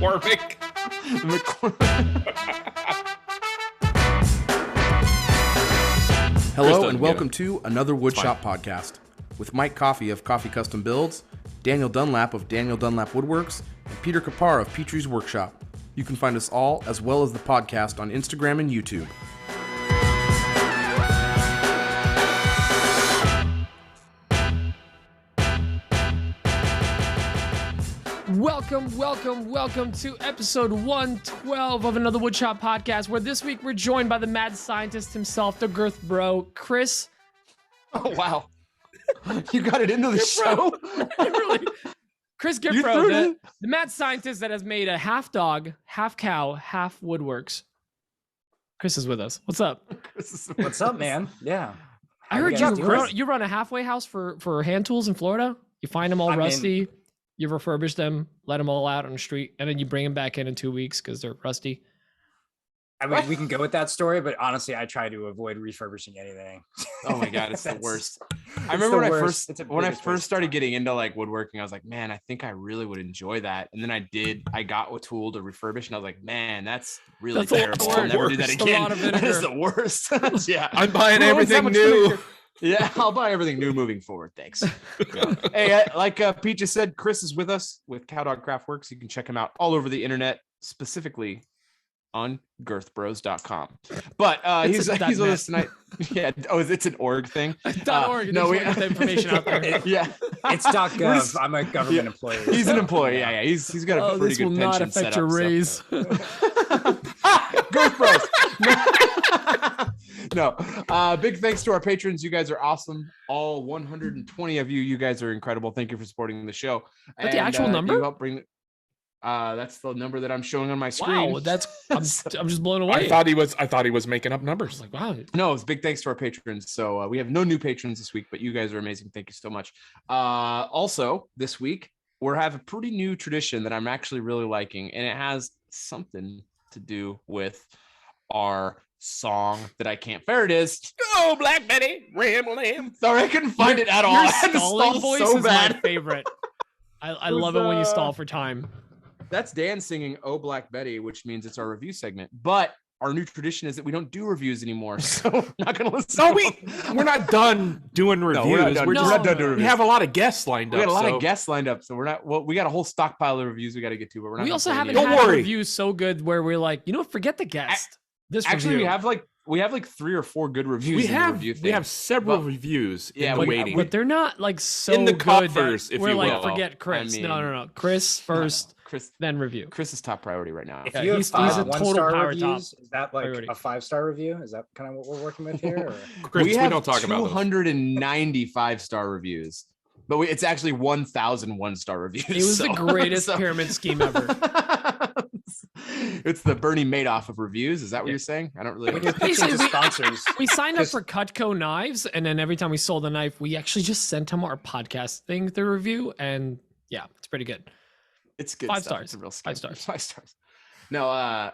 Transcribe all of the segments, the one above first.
McCormick. Hello and welcome to another Woodshop podcast with Mike Coffey of Coffee Custom Builds, Daniel Dunlap of Daniel Dunlap Woodworks, and Peter Kapar of Petrie's Workshop. You can find us all, as well as the podcast, on Instagram and YouTube. Welcome to episode 112 of another Woodshop podcast, where this week we're joined by the mad scientist himself, the girth bro, Chris. Oh, wow. You got it into the show? Really? Chris Giffrow, the mad scientist that has made a half dog, half cow, half woodworks. Chris is with us. What's up? What's up, man? Yeah. I heard you run a halfway house for hand tools in Florida. You find them all rusty. You refurbish them, let them all out on the street, and then you bring them back in 2 weeks because they're rusty. I mean, we can go with that story, but honestly, I try to avoid refurbishing anything. Oh my God, it's the worst. I remember when I first started getting into like woodworking, I was like, man, I think I really would enjoy that. And then I got a tool to refurbish, and I was like, man, that's really terrible. I'll never do that again. That is the worst. Yeah, I'm buying everything new. Yeah, I'll buy everything new moving forward. Thanks. Yeah. Hey, like Pete just said, Chris is with us with Cowdog Craftworks. You can check him out all over the internet, specifically on girthbros.com. But he's with us tonight. Yeah. Oh, it's an org thing? .org. No, we get the information out there. Yeah. It's .gov. I'm a government employee. He's an employee. Yeah. He's got a pretty good pension set up. This will not affect your raise. Girth Bros. No, big thanks to our patrons. You guys are awesome. All 120 of you. You guys are incredible. Thank you for supporting the show. But the actual number? You help bring. That's the number that I'm showing on my screen. Wow, I'm just blown away. I thought he was making up numbers. Like, wow. No, it's big thanks to our patrons. So we have no new patrons this week, but you guys are amazing. Thank you so much. Also, this week we're having a pretty new tradition that I'm actually really liking, and it has something to do with our song that I can't. There it is. Oh, Black Betty, ram. Sorry, I couldn't find it at all. Your stalling voice so is bad. My favorite. I love it when you stall for time. That's Dan singing "Oh Black Betty," which means it's our review segment. But our new tradition is that we don't do reviews anymore, so we're not going to listen. No, we're not done doing reviews. No, we're not done doing reviews. We have a lot of guests lined up. We got a lot of guests lined up, so we're not. Well, we got a whole stockpile of reviews we got to get to, but we're not. We also haven't had reviews so good where we're like, forget the guest. We have like 3 or 4 good reviews. We have several reviews. Yeah, waiting, but they're not like so in the good. Coffers, if we're you like, will. forget Chris. No. Chris first, then review. Chris is top priority right now. If you have he's a total power reviews, top. Is that like priority. a 5-star review? Is that kind of what we're working with here? Or? Chris, we have don't talk about 290 5-star reviews, but it's actually 1,000 1-star reviews. It was the greatest pyramid scheme ever. It's the Bernie Madoff of reviews. Is that what you're saying? I don't really. Basically, sponsors. We signed up for Cutco knives, and then every time we sold a knife, we actually just sent him our podcast thing to review, and yeah, it's pretty good. It's good. 5 stars. It's a real 5 stars. 5 stars. No.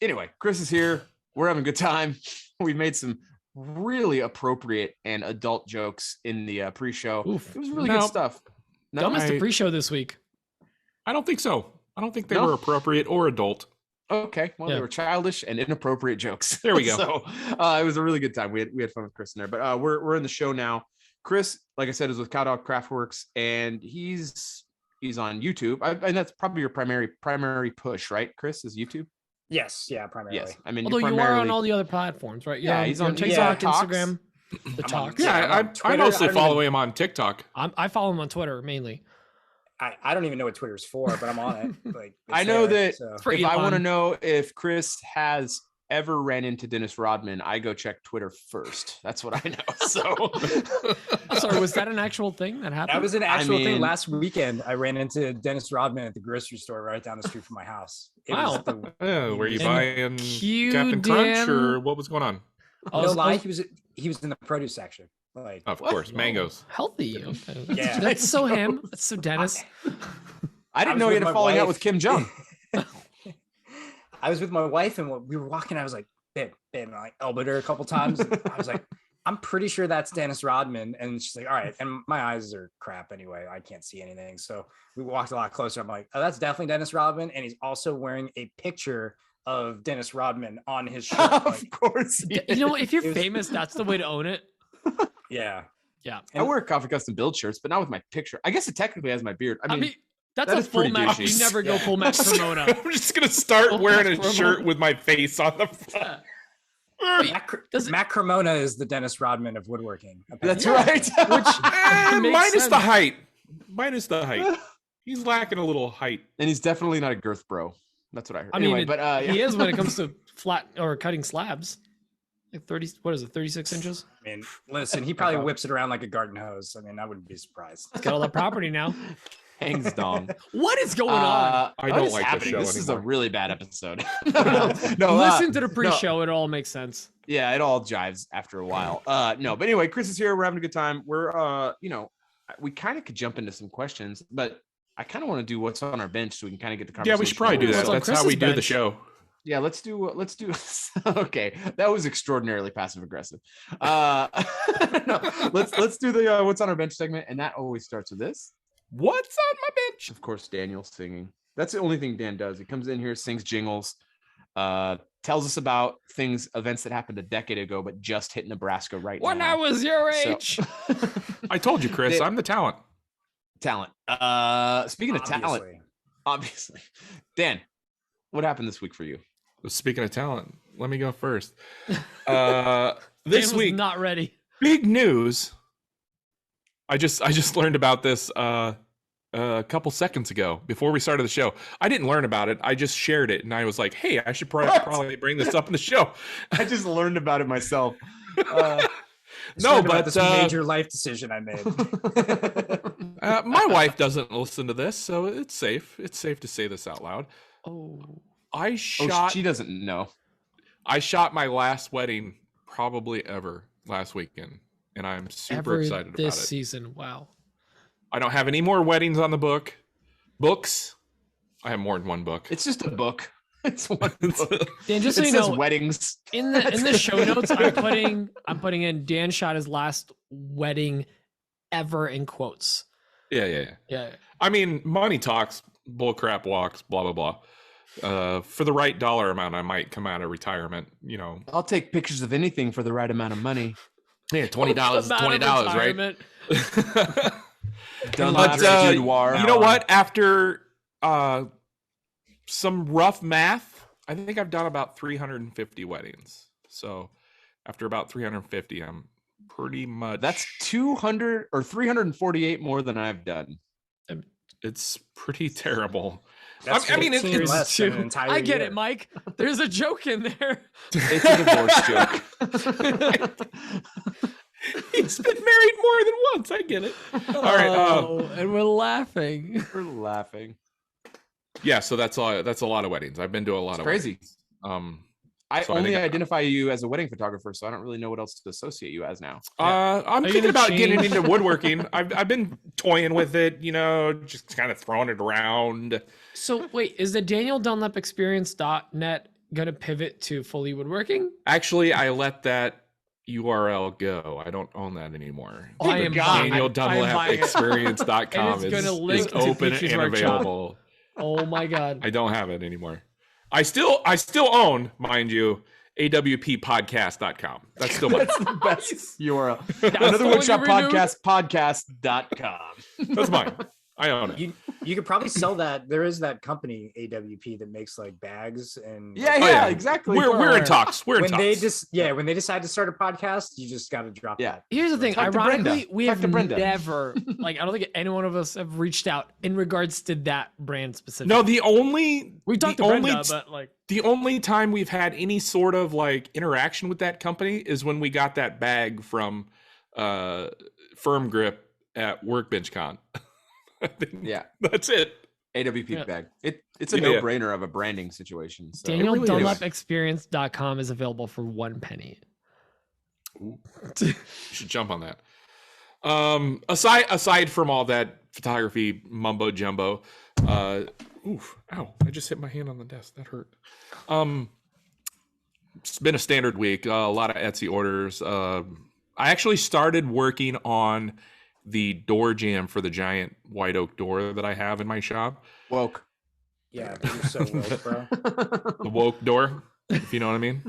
Anyway, Chris is here. We're having a good time. We've made some really appropriate and adult jokes in the pre-show. Oof. It was really good stuff. Dumbest pre-show this week. I don't think so. I don't think they were appropriate or adult. Okay, well, they were childish and inappropriate jokes. There we go. So it was a really good time. We had fun with Chris in there. But we're in the show now. Chris, like I said, is with Cowdog Craftworks, and he's on YouTube. And that's probably your primary push, right? Chris, is YouTube. Yes, yeah, primarily. Yes, I mean, although you are on all the other platforms, right? He's on TikTok, Instagram, the Talks. Yeah, I mostly follow him on TikTok. I follow him on Twitter mainly. I don't even know what Twitter's for, but I'm on it. Like, I know there, that if I want to know if Chris has ever ran into Dennis Rodman, I go check Twitter first. That's what I know. So, sorry, was that an actual thing that happened? That was an actual thing. Last weekend, I ran into Dennis Rodman at the grocery store right down the street from my house. Wow. Were you buying Captain Crunch or what was going on? No lie, he was in the produce section. Like, of course, mangoes. Healthy. Okay. That's so him. That's so Dennis. I didn't know he had a falling out with Kim Jong. I was with my wife and we were walking. I was like, babe, and I like elbowed her a couple times. I was like, I'm pretty sure that's Dennis Rodman. And she's like, all right. And my eyes are crap anyway. I can't see anything. So we walked a lot closer. I'm like, oh, that's definitely Dennis Rodman. And he's also wearing a picture of Dennis Rodman on his shirt. Of course. You know, if you're famous, that's the way to own it. Yeah. Yeah. I wear Coffee Custom Build shirts, but not with my picture. I guess it technically has my beard. I mean that's a full match. You never go full match Cremona. I'm just going to start wearing a shirt with my face on the front. Matt Cremona is the Dennis Rodman of woodworking. That's right. Minus the height. Minus the height. He's lacking a little height. And he's definitely not a girth bro. That's what I heard. I mean, he is when it comes to flat or cutting slabs. Like 30, what is it, 36 inches? I mean, listen, he probably whips it around like a garden hose. I mean, I wouldn't be surprised. Got all that property now. Hangs dong. What is going on? I don't like the show This is a really bad episode. Listen to the pre-show. It all makes sense. Yeah, it all jives after a while. But anyway, Chris is here. We're having a good time. We're, we kind of could jump into some questions, but I kind of want to do what's on our bench so we can kind of get the conversation. Yeah, we should probably do that. That's how we do the show. Yeah, let's do. Okay, that was extraordinarily passive aggressive. No, let's do the what's on our bench segment, and that always starts with this. What's on my bench? Of course, Daniel singing. That's the only thing Dan does. He comes in here, sings jingles, tells us about events that happened a decade ago, but just hit Nebraska right now. When I was your age. I told you, Chris, I'm the talent. Speaking of talent, obviously. Dan, what happened this week for you? Speaking of talent, let me go first. This week, not ready. Big news. I just learned about this a couple seconds ago before we started the show. I didn't learn about it. I just shared it, and I was like, "Hey, I should probably bring this up in the show." I just learned about it myself. No, but this major life decision I made. My wife doesn't listen to this, so it's safe. It's safe to say this out loud. She doesn't know. I shot my last wedding probably ever last weekend, and I'm super excited about it. This season, wow. I don't have any more weddings on the books. I have more than one book. It's just a book. It's one book. Dan, just so you know, weddings. In the show notes, I'm putting in Dan shot his last wedding ever in quotes. Yeah. I mean, money talks, bullcrap walks, blah blah blah. For the right dollar amount, I might come out of retirement. You know, I'll take pictures of anything for the right amount of money. Yeah, $20 is $20, right? But you know what? After some rough math, I think I've done about 350 weddings. So after about 350, I'm pretty much. That's 200 or 348 more than I've done. It's pretty terrible. I mean, it's less than an entire I get year. it, Mike. There's a joke in there. It's a divorce joke. He's been married more than once. I get it. All right, and we're laughing. We're laughing. Yeah, so that's a lot of weddings. I've been to a lot of crazy. Weddings. I only identify you as a wedding photographer, so I don't really know what else to associate you as now. I'm thinking about getting into woodworking. I've been toying with it, just kind of throwing it around. So wait, is the DanielDunlapExperience.net gonna pivot to fully woodworking? Actually, I let that URL go. I don't own that anymore. I am DanielDunlapExperience.com is open and available. Oh my god. I don't have it anymore. I still own, mind you, awppodcast.com. That's still mine. That's the best URL. Another Woodshop podcast.com. That's mine. I own it. You could probably sell that. There is that company AWP that makes like bags and exactly. We're in talks. When they decide to start a podcast, you just got to drop that. Here's the thing. Talk ironically, we have never I don't think any one of us have reached out in regards to that brand specifically. No, we talked to Brenda, but the only time we've had any sort of like interaction with that company is when we got that bag from Firm Grip at Workbench Con. Yeah, that's it. AWP bag. It's a no-brainer of a branding situation. So. DanielDunlapExperience.com is available for 1 penny. You should jump on that. Aside from all that photography mumbo jumbo, ow! I just hit my hand on the desk. That hurt. It's been a standard week. A lot of Etsy orders. I actually started working on the door jamb for the giant white oak door that I have in my shop. Woke. Yeah, but you're so woke, bro. The woke door, if you know what I mean.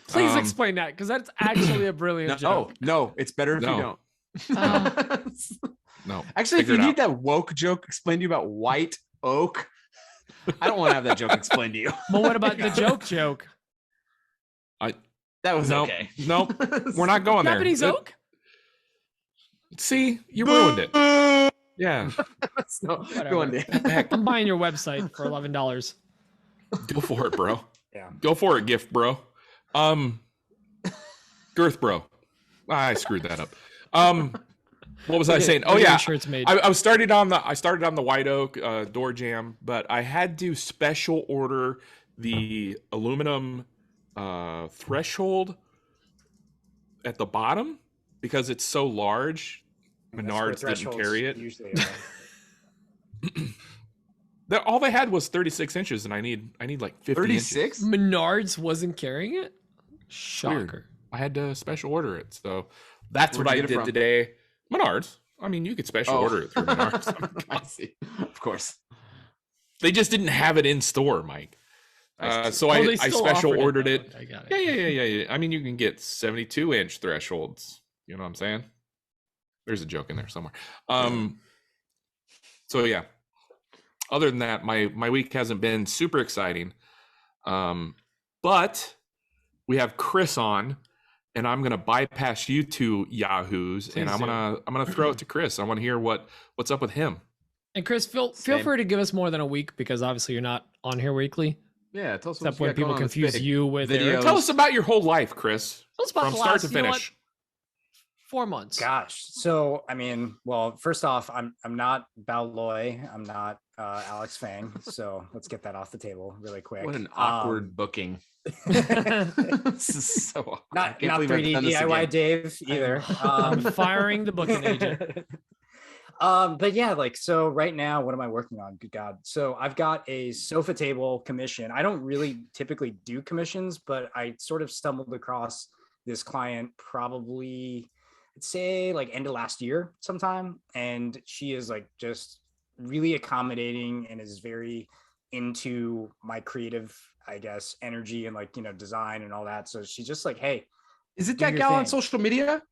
Please explain that, because that's actually a brilliant joke. No, it's better if you don't. No. Actually, if you need that woke joke explained to you about white oak, I don't want to have that joke explained to you. Well, what about the joke? That was okay. Nope. We're not going there. Japanese oak? See, you ruined it. Yeah. Go on, I'm buying your website for $11. Go for it, bro. Yeah. Go for it, gift bro. Girth bro. I screwed that up. What was I saying? Oh yeah, sure it's made. I started on the white oak door jamb, but I had to special order the aluminum threshold at the bottom because it's so large. Menards didn't carry it. Usually, all they had was 36 inches, and I need like 50 36. Menards wasn't carrying it. Shocker. Weird. I had to special order it, so that's Where'd what you I get it did from? today. Menards. I mean, you could special order it through Menards. I see. Of course. They just didn't have it in store, Mike. So I special ordered it. I got it. Yeah. I mean, you can get 72-inch thresholds. You know what I'm saying? There's a joke in there somewhere. So yeah. Other than that, my week hasn't been super exciting. But we have Chris on, and I'm gonna bypass you two yahoos, and I'm gonna throw it to Chris. I want to hear what's up with him. And Chris, feel free to give us more than a week, because obviously you're not on here weekly. Yeah, tell us except when people confuse you with videos. Tell us about your whole life, Chris. Tell us about from the start last, to finish. 4 months. Gosh. So, I mean, well, first off, I'm not Bao Loy. I'm not Alex Fang. So let's get that off the table really quick. What an awkward booking. This is so awkward. Not 3D DIY Dave either. I'm firing the booking agent. But yeah, like, so right now, what am I working on? Good God. So I've got a sofa table commission. I don't really typically do commissions, but I sort of stumbled across this client probably, I'd say, like end of last year sometime. And she is like just really accommodating and is very into my creative, I guess, energy and like, design and all that. So she's just like, hey, is it that gal on social media?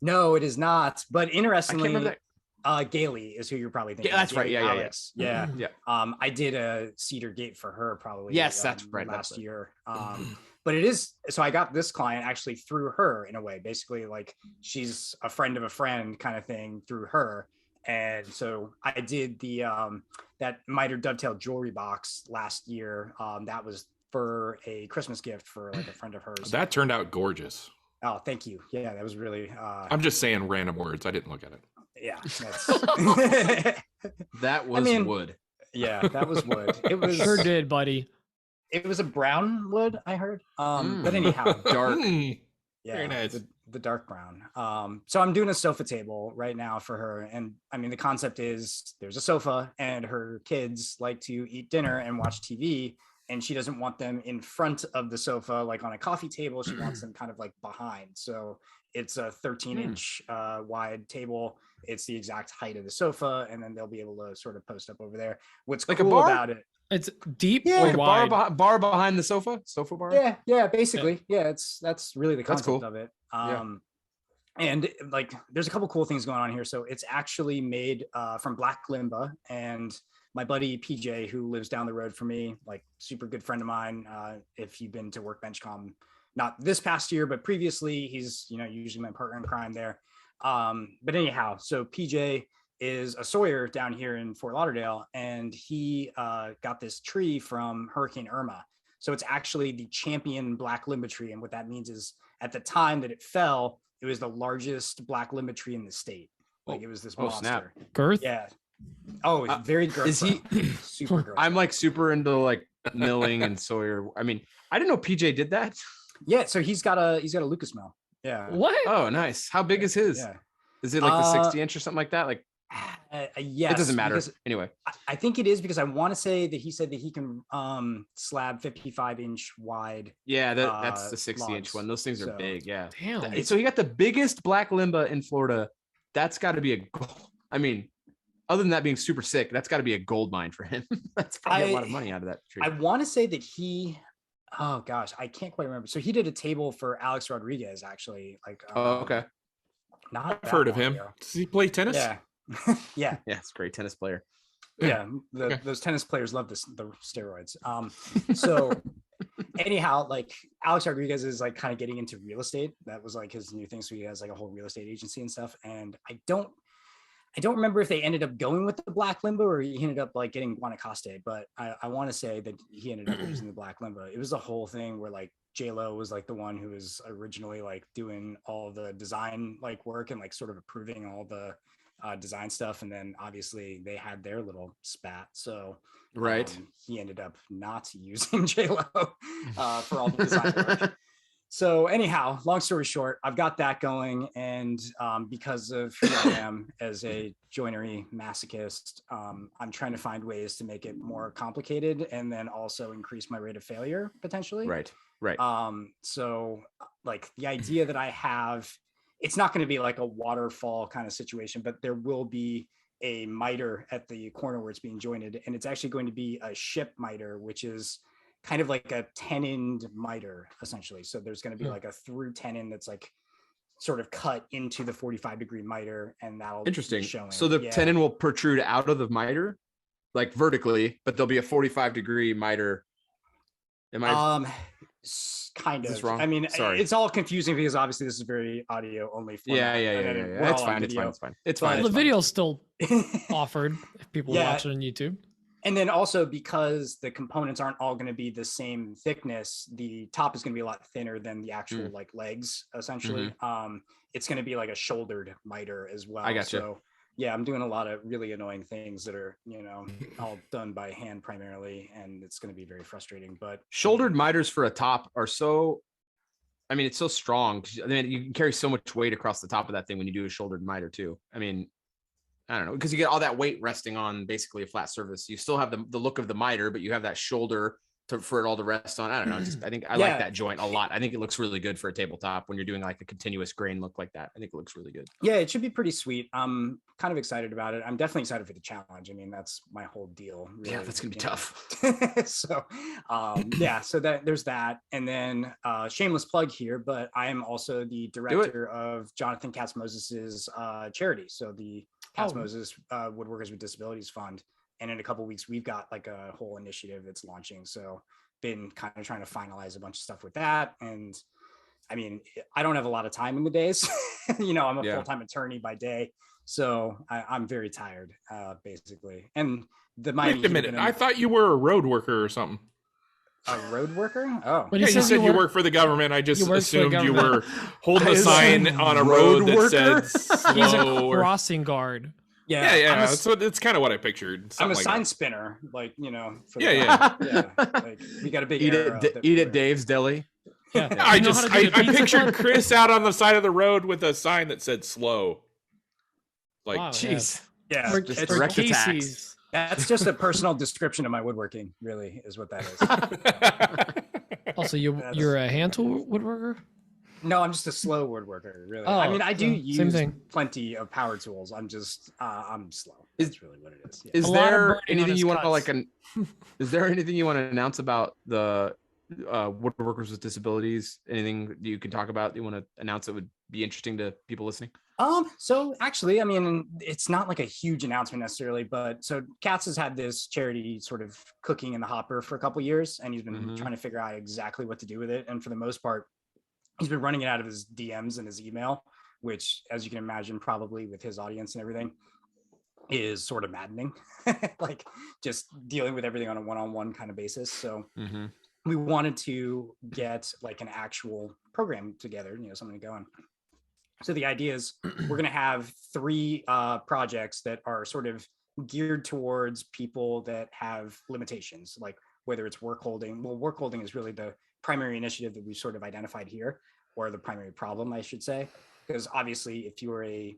No, it is not. But interestingly, I can't remember that. Gailey is who you're probably thinking. Yeah, that's right. Yeah, Alex. Yeah. I did a cedar gate for her probably. Yes, that's right. Last year. But it is, so I got this client actually through her in a way, basically like she's a friend of a friend kind of thing through her. And so I did the that mitered dovetail jewelry box last year. That was for a Christmas gift for like a friend of hers. That turned out gorgeous. Oh, thank you. Yeah, that was really I'm just saying random words. I didn't look at it. Yeah, that's that was wood. Yeah, that was wood. It was sure did, buddy. It was a brown wood, I heard. But anyhow, dark. Yeah, very nice. The dark brown. So I'm doing a sofa table right now for her, and I mean the concept is there's a sofa, and her kids like to eat dinner and watch TV, and she doesn't want them in front of the sofa like on a coffee table. She wants them kind of like behind. So it's a 13-inch wide table. It's the exact height of the sofa, and then they'll be able to sort of post up over there. What's like cool about it? It's deep Yeah, or like a wide? bar behind the sofa bar. Yeah, basically. Yeah, that's really the concept cool. of it. And like there's a couple cool things going on here. So it's actually made from black limba, and my buddy PJ, who lives down the road from me, like super good friend of mine. If you've been to WorkbenchCon, not this past year, but previously, he's usually my partner in crime there. But anyhow, so PJ is a sawyer down here in Fort Lauderdale, and he got this tree from Hurricane Irma. So it's actually the champion black limba tree, and what that means is at the time that it fell, it was the largest black limba tree in the state. Like it was this monster. Snap. Girth? Yeah. Oh, it's very girth. Is he super girth? I'm like super into like milling and sawyer. I mean, I didn't know PJ did that. Yeah, so he's got a Lucas mill. Yeah. What? Oh, nice. How big is his? Yeah. Is it like the 60-inch or something like that? Like Yes, it doesn't matter anyway. I think it is because I want to say that he said that he can slab 55-inch wide. Yeah, that's the 60-inch logs. one. Those things are big. Yeah. Damn. So he got the biggest black limba in Florida. That's got to be a gold. I mean, other than that being super sick, that's got to be a gold mine for him. That's probably a lot of money out of that tree. I want to say that oh gosh, I can't quite remember. So he did a table for Alex Rodriguez, actually. Like, okay. Not I've heard of him. Ago. Does he play tennis? Yeah. Yeah. Yeah, it's a great tennis player. Yeah, those tennis players love the steroids. So anyhow, like Alex Rodriguez is like kind of getting into real estate. That was like his new thing. So he has like a whole real estate agency and stuff. And I don't remember if they ended up going with the black limba or he ended up like getting Guanacaste, but I want to say that he ended up using the black limba. It was the whole thing where like J-Lo was like the one who was originally like doing all the design like work and like sort of approving all the design stuff, and then obviously they had their little spat, so right, he ended up not using J-Lo for all the design work. So anyhow, long story short, I've got that going, and because of who I am as a joinery masochist, I'm trying to find ways to make it more complicated and then also increase my rate of failure potentially. Right. So like the idea that I have, it's not going to be like a waterfall kind of situation, but there will be a miter at the corner where it's being jointed. And it's actually going to be a ship miter, which is kind of like a tenon miter essentially. So there's going to be like a through tenon that's like sort of cut into the 45-degree miter, and that'll interesting. Be showing. So the tenon will protrude out of the miter, like vertically, but there'll be a 45-degree miter. Am I kind of wrong? I mean, sorry, it's all confusing because obviously this is very audio only format. Yeah. It's fine. It's fine. The video's still offered if people watch it on YouTube. And then also because the components aren't all going to be the same thickness, the top is going to be a lot thinner than the actual like legs essentially. It's going to be like a shouldered miter as well. I gotcha. So yeah, I'm doing a lot of really annoying things that are, all done by hand primarily, and it's going to be very frustrating. But shouldered miters for a top are so, I mean, it's so strong. I mean, you can carry so much weight across the top of that thing when you do a shouldered miter too. I mean, I don't know, because you get all that weight resting on basically a flat surface. You still have the look of the miter, but you have that shoulder for it all to rest on. I don't know. I think I like that joint a lot. I think it looks really good for a tabletop when you're doing like a continuous grain look like that. I think it looks really good. Yeah, it should be pretty sweet. I'm kind of excited about it. I'm definitely excited for the challenge. I mean, that's my whole deal. Really. Yeah, that's gonna be tough. So so that there's that. And then shameless plug here, but I am also the director of Jonathan Katz-Moses's charity. So the Katz-Moses Woodworkers with Disabilities Fund. And in a couple of weeks, we've got like a whole initiative that's launching. So been kind of trying to finalize a bunch of stuff with that. And I mean, I don't have a lot of time in the days. I'm a full-time attorney by day. So I'm very tired, basically. And wait a minute. I thought you were a road worker or something. A road worker? Oh. But you said you work for the government. I just assumed you were holding a sign on a road that said he's a crossing guard. Yeah. It's kind of what I pictured. I'm a sign spinner, like, for like we got a big eat at Dave's Deli. Yeah. I pictured Chris out on the side of the road with a sign that said slow. Like, jeez. Yeah. It's direct attacks. That's just a personal description of my woodworking, really, is what that is. Also, you're a hand tool woodworker? No, I'm just a slow woodworker, really. I mean, I do use plenty of power tools. I'm just, I'm slow. That's really what it is. Yeah. Is there anything you want to is there anything you want to announce about the Woodworkers with Disabilities? Anything you can talk about you want to announce that would be interesting to people listening? So actually, I mean, it's not like a huge announcement necessarily, but so Katz has had this charity sort of cooking in the hopper for a couple of years, and he's been trying to figure out exactly what to do with it. And for the most part, he's been running it out of his DMs and his email, which, as you can imagine, probably with his audience and everything, is sort of maddening, like just dealing with everything on a one-on-one kind of basis. So we wanted to get like an actual program together, something to go on. So the idea is we're going to have 3 projects that are sort of geared towards people that have limitations, like whether it's work holding. Well, work holding is really the primary initiative that we've sort of identified here, or the primary problem, I should say, because obviously if you're a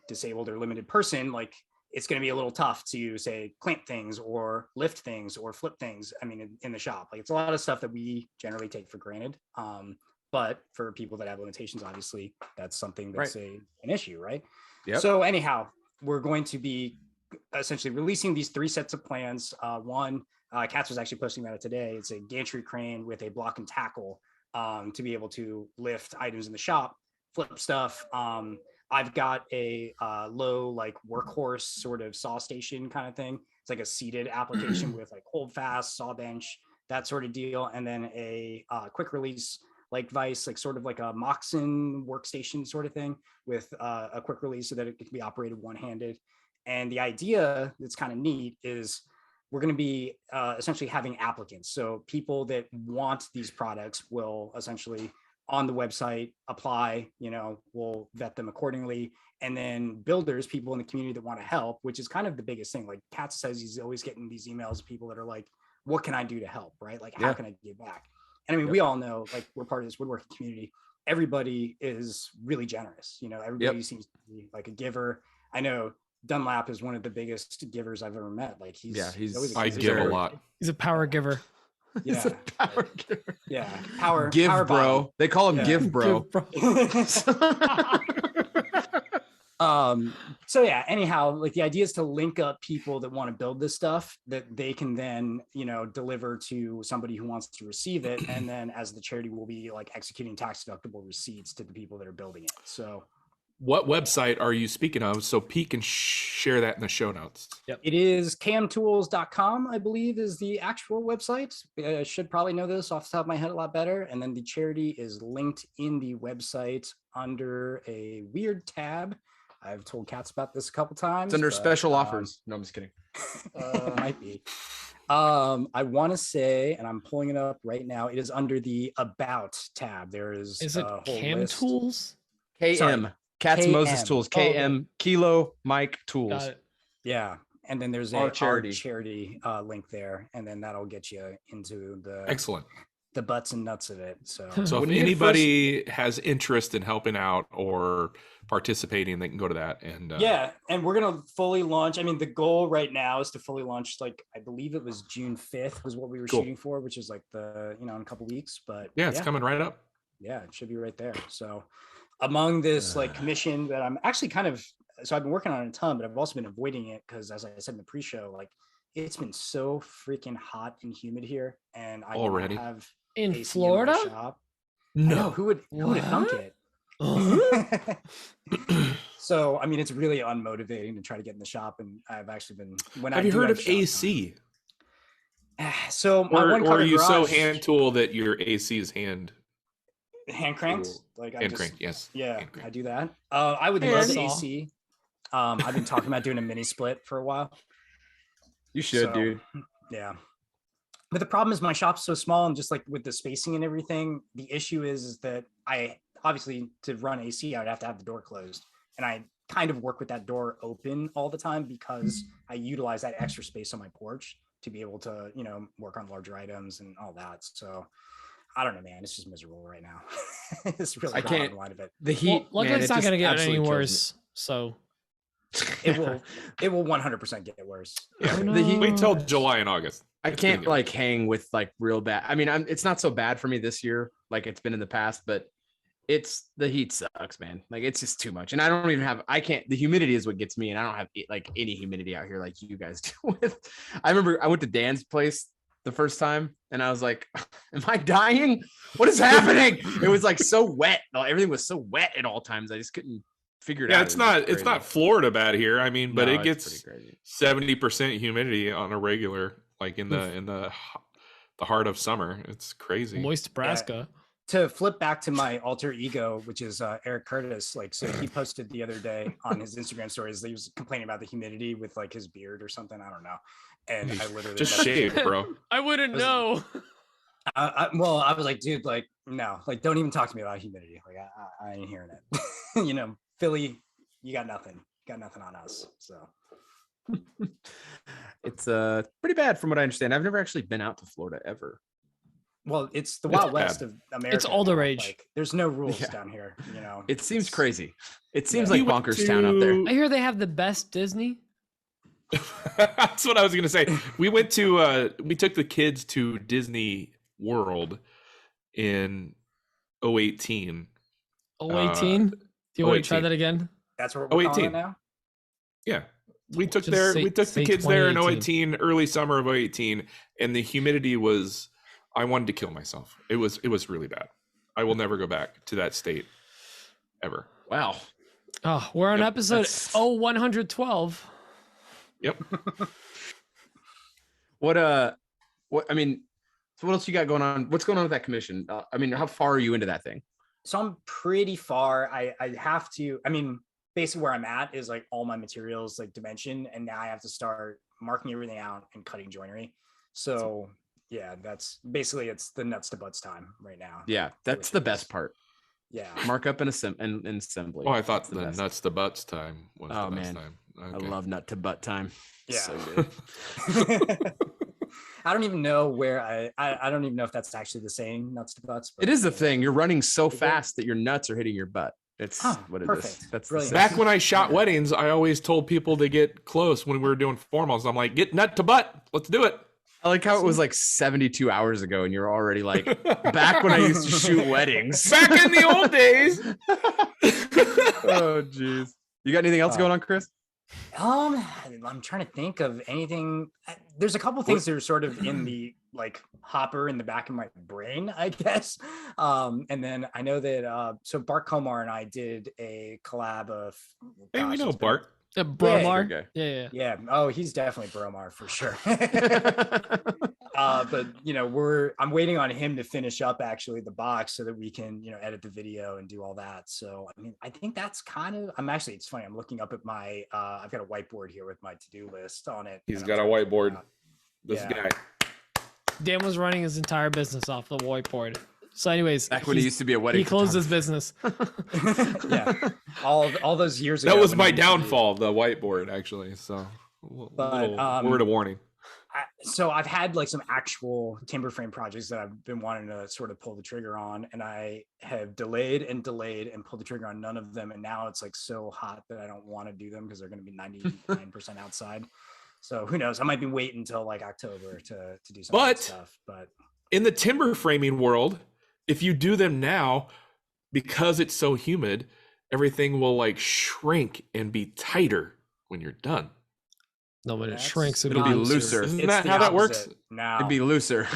disabled or limited person, like it's going to be a little tough to say clamp things or lift things or flip things. I mean, in the shop, like it's a lot of stuff that we generally take for granted. But for people that have limitations, obviously that's something that's an issue, right? Yep. So anyhow, we're going to be essentially releasing these 3 sets of plans. One, Katz was actually posting about it today. It's a gantry crane with a block and tackle to be able to lift items in the shop, flip stuff. I've got a low like workhorse sort of saw station kind of thing. It's like a seated application with like hold fast, saw bench, that sort of deal. And then a quick release like vise, like sort of like a Moxon workstation sort of thing with a quick release so that it can be operated one-handed. And the idea that's kind of neat is we're going to be essentially having applicants. So people that want these products will essentially on the website apply, we'll vet them accordingly. And then builders, people in the community that want to help, which is kind of the biggest thing. Like Katz says, he's always getting these emails of people that are like, what can I do to help? Right? Like, how can I give back? And I mean, we all know, like, we're part of this woodworking community. Everybody is really generous. Everybody seems to be like a giver. I know Dunlap is one of the biggest givers I've ever met. Like I give a lot. He's a power giver. Yeah. He's a power giver. Yeah. Power. Give power bro. body. They call him Give bro. So yeah, anyhow, like the idea is to link up people that want to build this stuff that they can then, deliver to somebody who wants to receive it. And then as the charity will be like executing tax deductible receipts to the people that are building it. So what website are you speaking of? So Pete can share that in the show notes. Yep. It is kmtools.com, I believe, is the actual website. I should probably know this off the top of my head a lot better. And then the charity is linked in the website under a weird tab. I've told Katz about this a couple times. It's under special offers. No, I'm just kidding. Might be. I want to say, and I'm pulling it up right now, it is under the About tab. There is it a whole Cam list. Tools? KM. Sorry. Katz KM. Moses Tools. KM. Kilo Mike Tools. Got it. Yeah. And then there's Our a charity. link there. And then that'll get you into Excellent. the butts and nuts of it. So if anybody has interest in helping out or participating, they can go to that. And and we're gonna fully launch. I mean, the goal right now is to fully launch, like I believe it was June 5th was what we were shooting for, which is like in a couple weeks. But it's coming right up. Yeah, it should be right there. So among this like commission that I'm actually so I've been working on it a ton, but I've also been avoiding it because, as I said in the pre-show, like it's been so freaking hot and humid here, and I already have in AC Florida. In my shop. No, who would have thunk it? So I mean, it's really unmotivating to try to get in the shop, and I've actually been. Have you heard of AC? So or are you so hand tool that your AC is hand cranked? Like hand cranked, yes. Yeah, I do that. I would love AC. I've been talking about doing a mini split for a while. You should, dude. Yeah. But the problem is my shop's so small, and just like with the spacing and everything, the issue is that I obviously to run AC, I would have to have the door closed. And I kind of work with that door open all the time because I utilize that extra space on my porch to be able to, work on larger items and all that. So I don't know, man. It's just miserable right now. It's really a lot of it. The heat. Well, luckily, it's not going to get any worse. So it will 100% get worse. Yeah. The heat. Wait till July and August. I can't like hang with like real bad. I mean, it's not so bad for me this year, like it's been in the past, but the heat sucks, man. Like it's just too much. And I don't even have, the humidity is what gets me. And I don't have like any humidity out here like you guys do with. I remember I went to Dan's place the first time and I was like, am I dying? What is happening? It was like so wet. Everything was so wet at all times. I just couldn't figure it out. It's not Florida bad here. I mean, but it gets 70% humidity on a regular, like in the heart of summer. It's crazy. Moist Nebraska. Yeah. To flip back to my alter ego, which is Eric Curtis, like, so he posted the other day on his Instagram stories that he was complaining about the humidity with like his beard or something. I don't know. And I literally just shave, bro. I wouldn't know. Well, I was like, dude, like, no, like, don't even talk to me about humidity. Like, I ain't hearing it. Philly, you got nothing on us. So it's pretty bad from what I understand. I've never actually been out to Florida ever. Well, it's the Wild West of America. It's all the rage. Like, there's no rules down here. You know, it seems crazy. It seems like bonkers town out there. I hear they have the best Disney. That's what I was gonna say. We went to we took the kids to Disney World in 2018. 018? Do you want to try that again? That's what we're calling it now? Yeah. We took the kids there in 2018, early summer of 2018, and the humidity was, I wanted to kill myself. It was really bad. I will never go back to that state ever. Wow. Oh, we're on episode 112. Yep. What I mean, so what else you got going on? What's going on with that commission? I mean, how far are you into that thing? So I'm pretty far. I have to, I mean, basically where I'm at is like all my materials like dimension, and now I have to start marking everything out and cutting joinery. So yeah, that's basically, it's the nuts to butts time right now. Yeah, that's the best part. Yeah. Mark up and assembly. Oh, I thought the nuts to butts time was the best time. Okay. I love nut to butt time. Yeah. So good. I don't even know where I don't even know if that's actually the saying, nuts to butts. It is the thing. You're running so fast that your nuts are hitting your butt. It's what it is. That's brilliant. Back when I shot weddings, I always told people to get close when we were doing formals. I'm like, get nut to butt. Let's do it. I like how it was like 72 hours ago and you're already like, back when I used to shoot weddings. Back in the old days. Oh, jeez. You got anything else going on, Chris? I'm trying to think of anything. There's a couple things that are sort of in the like hopper in the back of my brain, I guess. And then I know that so Bart Komar and I did a collab of. Hey, we know Bart. Bromar. Yeah. Oh, he's definitely Bromar for sure. But you know, I'm waiting on him to finish up actually the box so that we can, you know, edit the video and do all that. So I mean, I think that's kind of, it's funny, I'm looking up at my I've got a whiteboard here with my to-do list on it. He's got a whiteboard. This guy. Dan was running his entire business off the whiteboard. So anyways, back when he used to be a wedding, he closed his business. Yeah, all those years ago. That was my downfall, the whiteboard, actually. So, word of warning. So I've had like some actual timber frame projects that I've been wanting to sort of pull the trigger on, and I have delayed and pulled the trigger on none of them. And now it's like so hot that I don't want to do them because they're going to be 99% outside. So who knows? I might be waiting until like October to do some of that stuff. But in the timber framing world, if you do them now, because it's so humid, everything will like shrink and be tighter when you're done. No, when it shrinks, it'll be looser. Isn't that how that works? No. It'd be looser.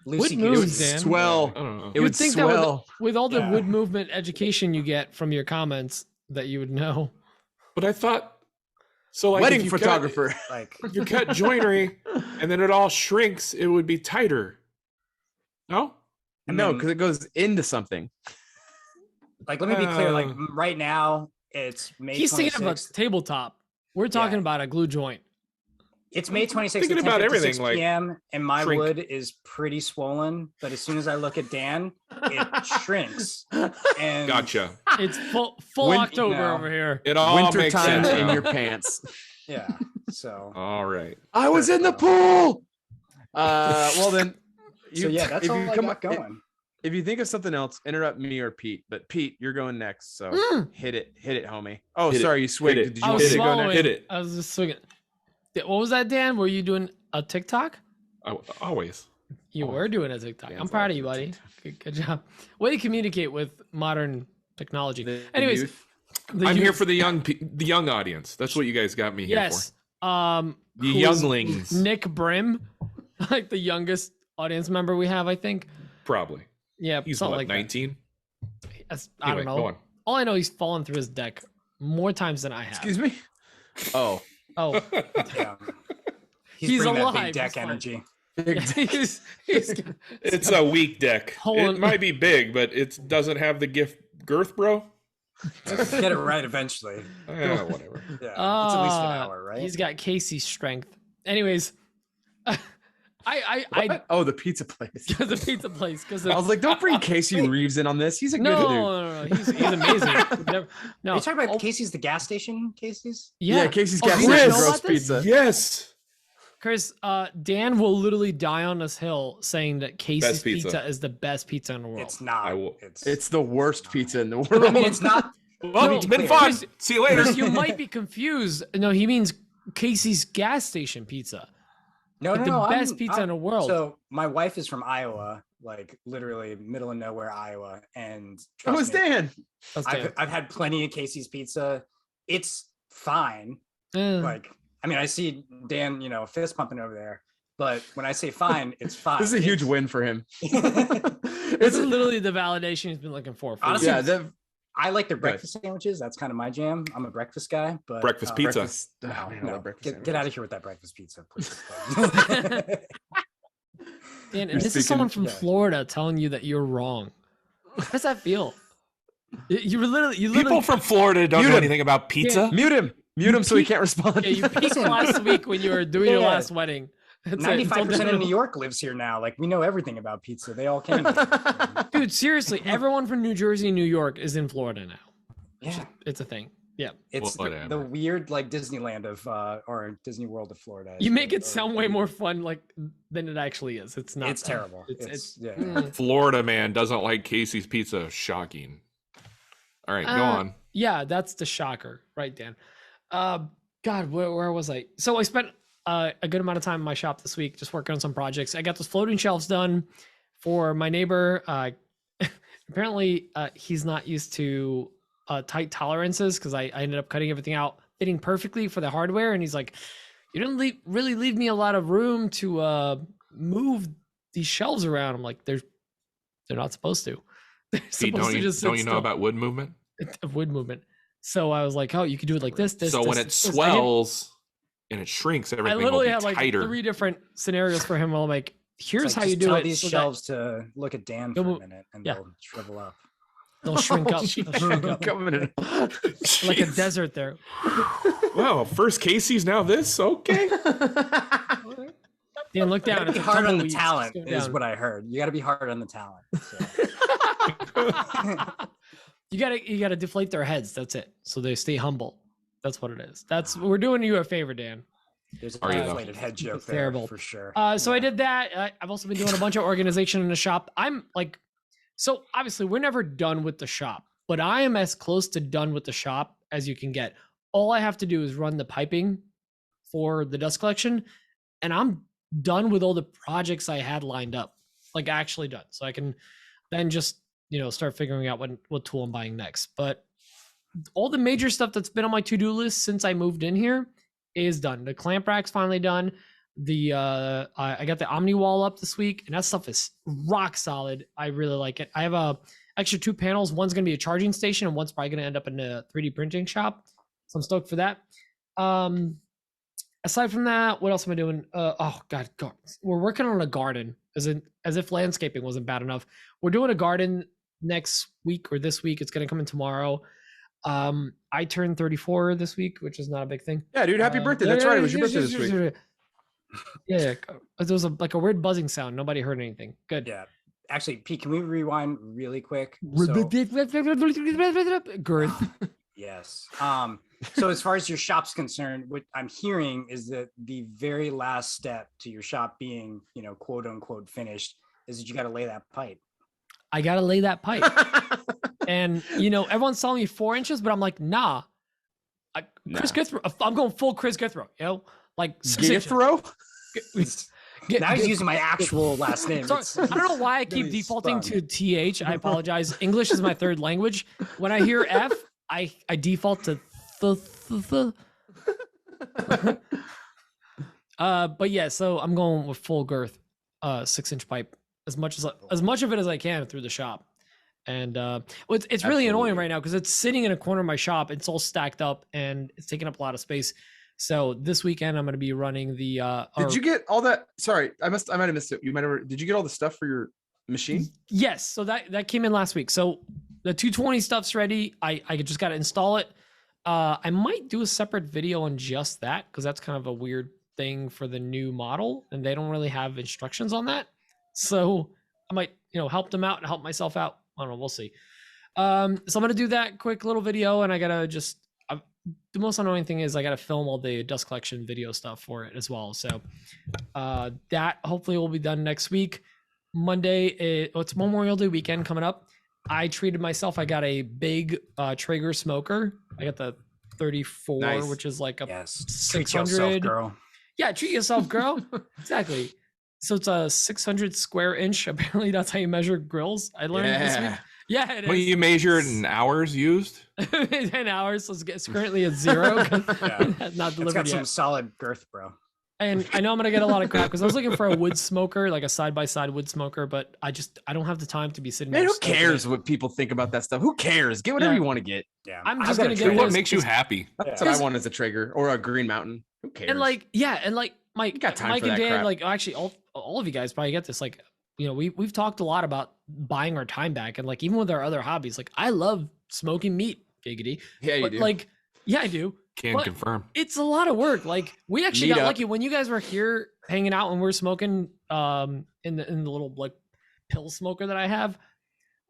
Wood moves, Dan. Swell. I don't know. It would think swell. That with all the wood movement education you get from your comments, that you would know. But I thought, so like wedding photographer, like you cut joinery and then it all shrinks, it would be tighter. No? No, because it goes into something. Like, let me be clear. Like right now, it's May. He's 26th. thinking about tabletop. We're talking about a glue joint. It's May 26th. Thinking about everything, like p.m. and my shrink. Wood is pretty swollen. But as soon as I look at Dan, it shrinks. And gotcha. It's full October over here. It all Winter makes time sense in now. your pants. Yeah. So. All right. I was in the pool. Well then. So yeah, that's all I got going. If you think of something else, interrupt me or Pete. But Pete, you're going next, so hit it, homie. Oh, sorry, you swigged. Did you want to go next? Hit it. I was just swinging. What was that, Dan? Were you doing a TikTok? Always. You were doing a TikTok. I'm proud of you, buddy. Good job. Way to communicate with modern technology. Anyways, I'm here for the young audience. That's what you guys got me here for. The younglings. Nick Brim, like the youngest audience member we have, I think. Probably. Yeah, he's something what, like 19? I don't know. Go on. All I know, he's fallen through his deck more times than I have. Excuse me. Oh. Yeah. He's alive. That big deck energy. It's a weak deck. It might be big, but it doesn't have the girth, bro. Get it right eventually. Whatever. Yeah, it's at least an hour, right? He's got Casey's strength. Anyways, the pizza place. The pizza place. Because I was like, don't bring Casey Reeves in on this. He's a good dude. No. He's amazing. No, you talking about Casey's the gas station? Casey's? Yeah, Casey's gas station roast pizza. Yes. Chris, Dan will literally die on this hill saying that Casey's pizza is the best pizza in the world. It's not. It's the worst pizza in the world. I mean, it's not. Well, it's been fun. Chris, See you later. Chris, you might be confused. No, he means Casey's gas station pizza. No, the best pizza in the world. So my wife is from Iowa, like literally middle of nowhere, Iowa. And Dan. I've had plenty of Casey's pizza. It's fine. Like, I mean, I see Dan, fist pumping over there. But when I say fine, it's fine. This is a huge win for him. This is literally the validation he's been looking for. Honestly, I like their breakfast sandwiches. That's kind of my jam. I'm a breakfast guy. But breakfast pizza. Get out of here with that breakfast pizza, please. Dan, and this is someone from Florida telling you that you're wrong. How does that feel? You literally people from Florida don't know anything about pizza. Mute him so he can't respond. Yeah, you peaked last week when you were doing your last wedding. 95% of New York lives here now. Like, we know everything about pizza. They all came. Dude, seriously, everyone from New Jersey and New York is in Florida now. Yeah, it's a thing. Yeah, it's the weird like Disneyland of or Disney World of Florida. You make it sound way more fun than it actually is. It's not. It's terrible. It's Florida man doesn't like Casey's pizza. Shocking. All right, go on. Yeah, that's the shocker, right, Dan? God, where was I? So I spent a good amount of time in my shop this week just working on some projects. I got those floating shelves done for my neighbor. Apparently, he's not used to tight tolerances because I ended up cutting everything out, fitting perfectly for the hardware. And he's like, you didn't really leave me a lot of room to move these shelves around. I'm like, they're not supposed to. Don't you know about wood movement? Wood movement. So I was like, oh, you could do it like this. So when it swells and it shrinks, everything will be tighter. I literally had like 3 different scenarios for him. I'm like, here's how you do it. These shelves to look at Dan for a minute and they'll shrivel up. They'll shrink up. Like a desert there. Wow, first Casey's, now this? Okay. Dan, look down. Be hard on the talent is what I heard. You got to be hard on the talent. So. You gotta deflate their heads. That's it. So they stay humble. That's what it is. We're doing you a favor, Dan. There's a deflated head joke there, terrible for sure. So I did that. I've also been doing a bunch of organization in the shop. I'm like, so obviously we're never done with the shop, but I am as close to done with the shop as you can get. All I have to do is run the piping for the dust collection, and I'm done with all the projects I had lined up, like actually done. So I can then just start figuring out what tool I'm buying next. But all the major stuff that's been on my to-do list since I moved in here is done. The clamp rack's finally done. I got the Omni wall up this week, and that stuff is rock solid. I really like it. I have extra 2 panels. One's going to be a charging station, and one's probably going to end up in a 3D printing shop. So I'm stoked for that. Aside from that, what else am I doing? Oh God, we're working on a garden. As if landscaping wasn't bad enough. We're doing a garden next week or this week. It's going to come in tomorrow. I turned 34 this week, which is not a big thing. Yeah, dude, happy birthday. That's right. It was your birthday this week. Yeah. There was a weird buzzing sound. Nobody heard anything. Good. Yeah. Actually, Pete, can we rewind really quick? Girth. Yes. So as far as your shop's concerned, what I'm hearing is that the very last step to your shop being, quote unquote finished is that you got to lay that pipe. I got to lay that pipe. And, everyone's telling me 4 inches, but I'm like, nah. Chris Giffrow, I'm going full Chris Giffrow, like Giffrow? Now he's using my actual last name. Sorry, I don't know why I keep defaulting to TH. I apologize. English is my 3rd language. When I hear F, I default to th. But yeah, so I'm going with full girth, 6-inch pipe, as much of it as I can through the shop. And it's really annoying right now because it's sitting in a corner of my shop. It's all stacked up and it's taking up a lot of space. So this weekend I'm going to be running the. Did you get all that? Sorry, I might have missed it. Did you get all the stuff for your machine? Yes. So that came in last week. So the 220 stuff's ready. I just got to install it. I might do a separate video on just that because that's kind of a weird thing for the new model and they don't really have instructions on that. So I might, help them out and help myself out. I don't know. We'll see. So I'm going to do that quick little video and I got to the most annoying thing is I got to film all the dust collection video stuff for it as well. So that hopefully will be done next week. Monday, it's Memorial Day weekend coming up. I treated myself. I got a big Traeger smoker. I got the 34, Nice. which is like a Treat 600. yourself, girl. Yeah, treat yourself, girl. Exactly. So it's a 600 square inch. Apparently, that's how you measure grills. I learned this week. Yeah, it Well, is. you measure it in hours used. 10 hours. So it's currently at 0. Yeah. Not It's delivered got yet. some solid girth, bro. And I know I'm gonna get a lot of crap because I was looking for a wood smoker, like a side-by-side wood smoker, but I don't have the time to be sitting Man, there. who stoking cares it. what people think about that stuff? Who cares? Get whatever Yeah. you want to get. Yeah. I'm I've just got gonna a get Do it what as- makes you happy. That's Yeah. what I want as a Traeger or a Green Mountain. Who cares? And like, yeah, and like Mike, You got time Mike for and that Dan, crap. like actually all of you guys probably get this. Like, you know, we've talked a lot about buying our time back, and like even with our other hobbies, like I love smoking meat, giggity. yeah, you But do. like, yeah, I do. Can But- confirm. It's a lot of work. Like we actually Meet got up. lucky when you guys were here hanging out and we are smoking in the little like pill smoker that I have.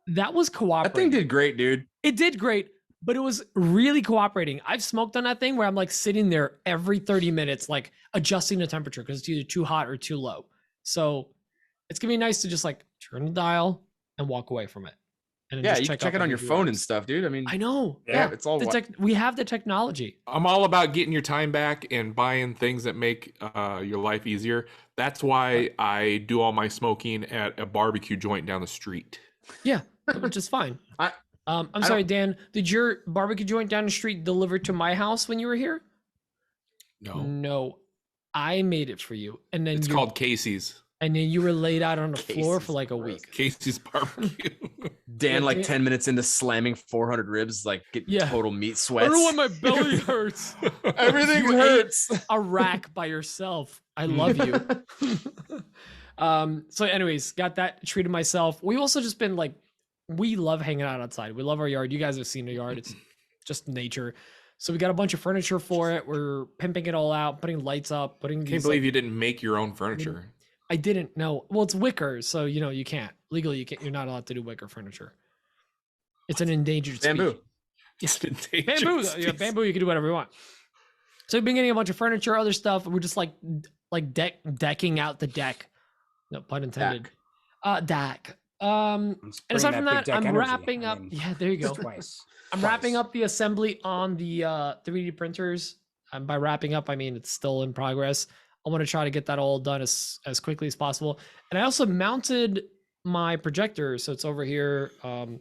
That was that cooperating. thing did great, dude. It did great, but it was really cooperating. I've smoked on that thing where I'm like sitting there every 30 minutes, like adjusting the temperature because it's either too hot or too low. So it's gonna be nice to just like turn the dial and walk away from it. And then Yeah, just you can check out it on your every few phone and hours. stuff, dude. I mean, I know. yeah, it's all. We have the technology. I'm all about getting your time back and buying things that make your life easier. That's why I do all my smoking at a barbecue joint down the street. Yeah, which is fine. I- I'm I sorry, Dan. Did your barbecue joint down the street deliver to my house when you were here? No, No, I made it for you, and then it's you, called Casey's. and then you were laid out on the floor for Casey's like a gross. week. Casey's barbecue. Dan, like Dan- 10 minutes into slamming 400 ribs, like get Yeah. total meat sweats. Everyone, my belly hurts. Everything You ate hurts. a rack by yourself. I love you. So anyways, got that, treated myself. We also just been like, we love hanging out outside. We love our yard. You guys have seen the yard. It's just nature. So we got a bunch of furniture for it. We're pimping it all out, putting lights up, putting Can't these, believe like- you didn't make your own furniture. I didn't know. Well, it's wicker, so you know you can't legally. You're not allowed to do wicker furniture. It's an endangered species. Bamboo. Just endangered Bamboo, yeah, species. bamboo. You can do whatever you want. So we've been getting a bunch of furniture, other stuff. We're just like decking out the deck. No pun intended. Deck. And aside from that, I'm wrapping up. Yeah, there you go. Twice. I'm wrapping up the assembly on the 3D printers. By wrapping up, I mean it's still in progress. I want to try to get that all done as quickly as possible. And I also mounted my projector, so it's over here.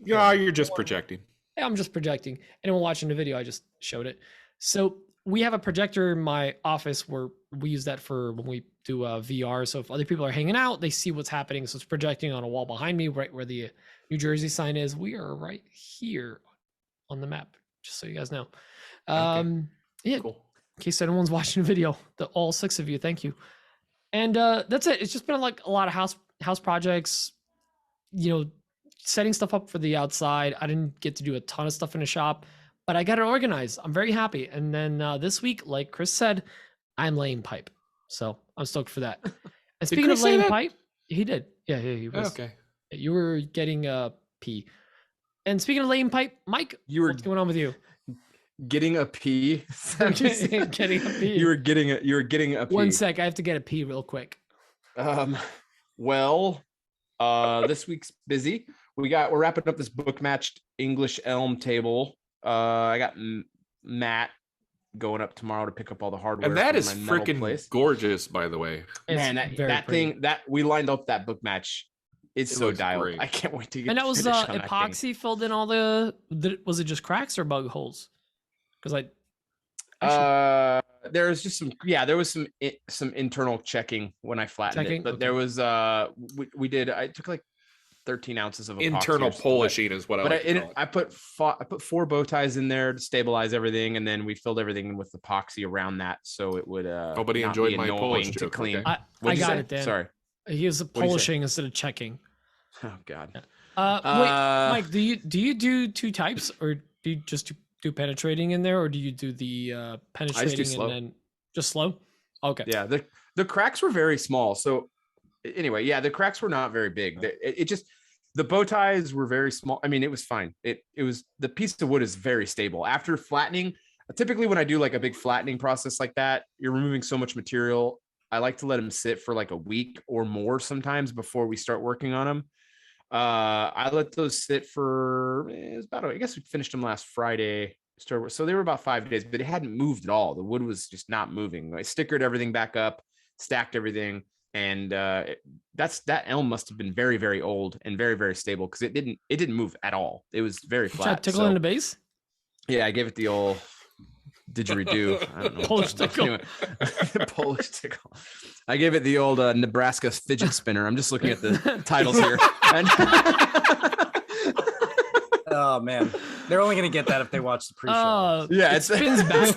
Yeah, you're just projecting. Yeah, I'm just projecting. Anyone watching the video, I just showed it. So we have a projector in my office where we use that for when we do VR. So if other people are hanging out, they see what's happening. So it's projecting on a wall behind me, right where the New Jersey sign is. We are right here on the map, just so you guys know. Yeah, Cool. in case anyone's watching the video, all 6 of you, thank you. And that's it. It's just been like a lot of house projects, you know, setting stuff up for the outside. I didn't get to do a ton of stuff in the shop, but I got it organized. I'm very happy. And then this week, like Chris said, I'm laying pipe. So I'm stoked for that. And speaking Chris of say laying that? pipe, he did. Yeah, he was. Okay. You were getting a pee. And speaking of laying pipe, Mike, You were what's going on with you? getting a pee. Getting a pee. You were getting a pee. 1 sec, I have to get a pee real quick. Well, this week's busy. We're wrapping up this book matched English elm table. I got Matt going up tomorrow to pick up all the hardware. And that for is my metal freaking place. gorgeous, by the way. It's Man, very that pretty. thing that we lined up that book match. It's It so looks dialed. great. I can't wait to get. And that was finished on that thing. epoxy filled in all the. Was it just cracks or bug holes? Because There was just there was some internal checking when I flattened Checking? it, but Okay. there was we did. I took like 13 ounces of epoxy Internal or something, polishing is what I But like to call it. I put 4 bow ties in there to stabilize everything, and then we filled everything in with epoxy around that, so it would. Nobody not enjoyed be my annoying Polish to joke, clean. okay. I What'd you got say? it, Dan. Sorry. He was you say? polishing instead of checking. Oh God. Wait, Mike, do you do 2 types, or do you just do penetrating in there, or do you do the penetrating slow. and then just slow? Okay. Yeah, the cracks were very small. So anyway, the cracks were not very big. It just the bow ties were very small. I mean, it was fine. It was the piece of wood is very stable. After flattening, typically when I do like a big flattening process like that, you're removing so much material. I like to let them sit for like a week or more sometimes before we start working on them. I let those sit for it was about I guess we finished them last Friday. So they were about 5 days, but it hadn't moved at all. The wood was just not moving. I stickered everything back up, stacked everything, and that elm must have been very, very old and very, very stable because it didn't move at all. It was very flat. Tickle in the base. Yeah, I gave it the old didgeridoo. I don't know. Polish tickle. Anyway, Polish tickle. I gave it the old Nebraska fidget spinner. I'm just looking at the titles here. And oh man, they're only gonna get that if they watch the pre-show. Yeah, it spins back.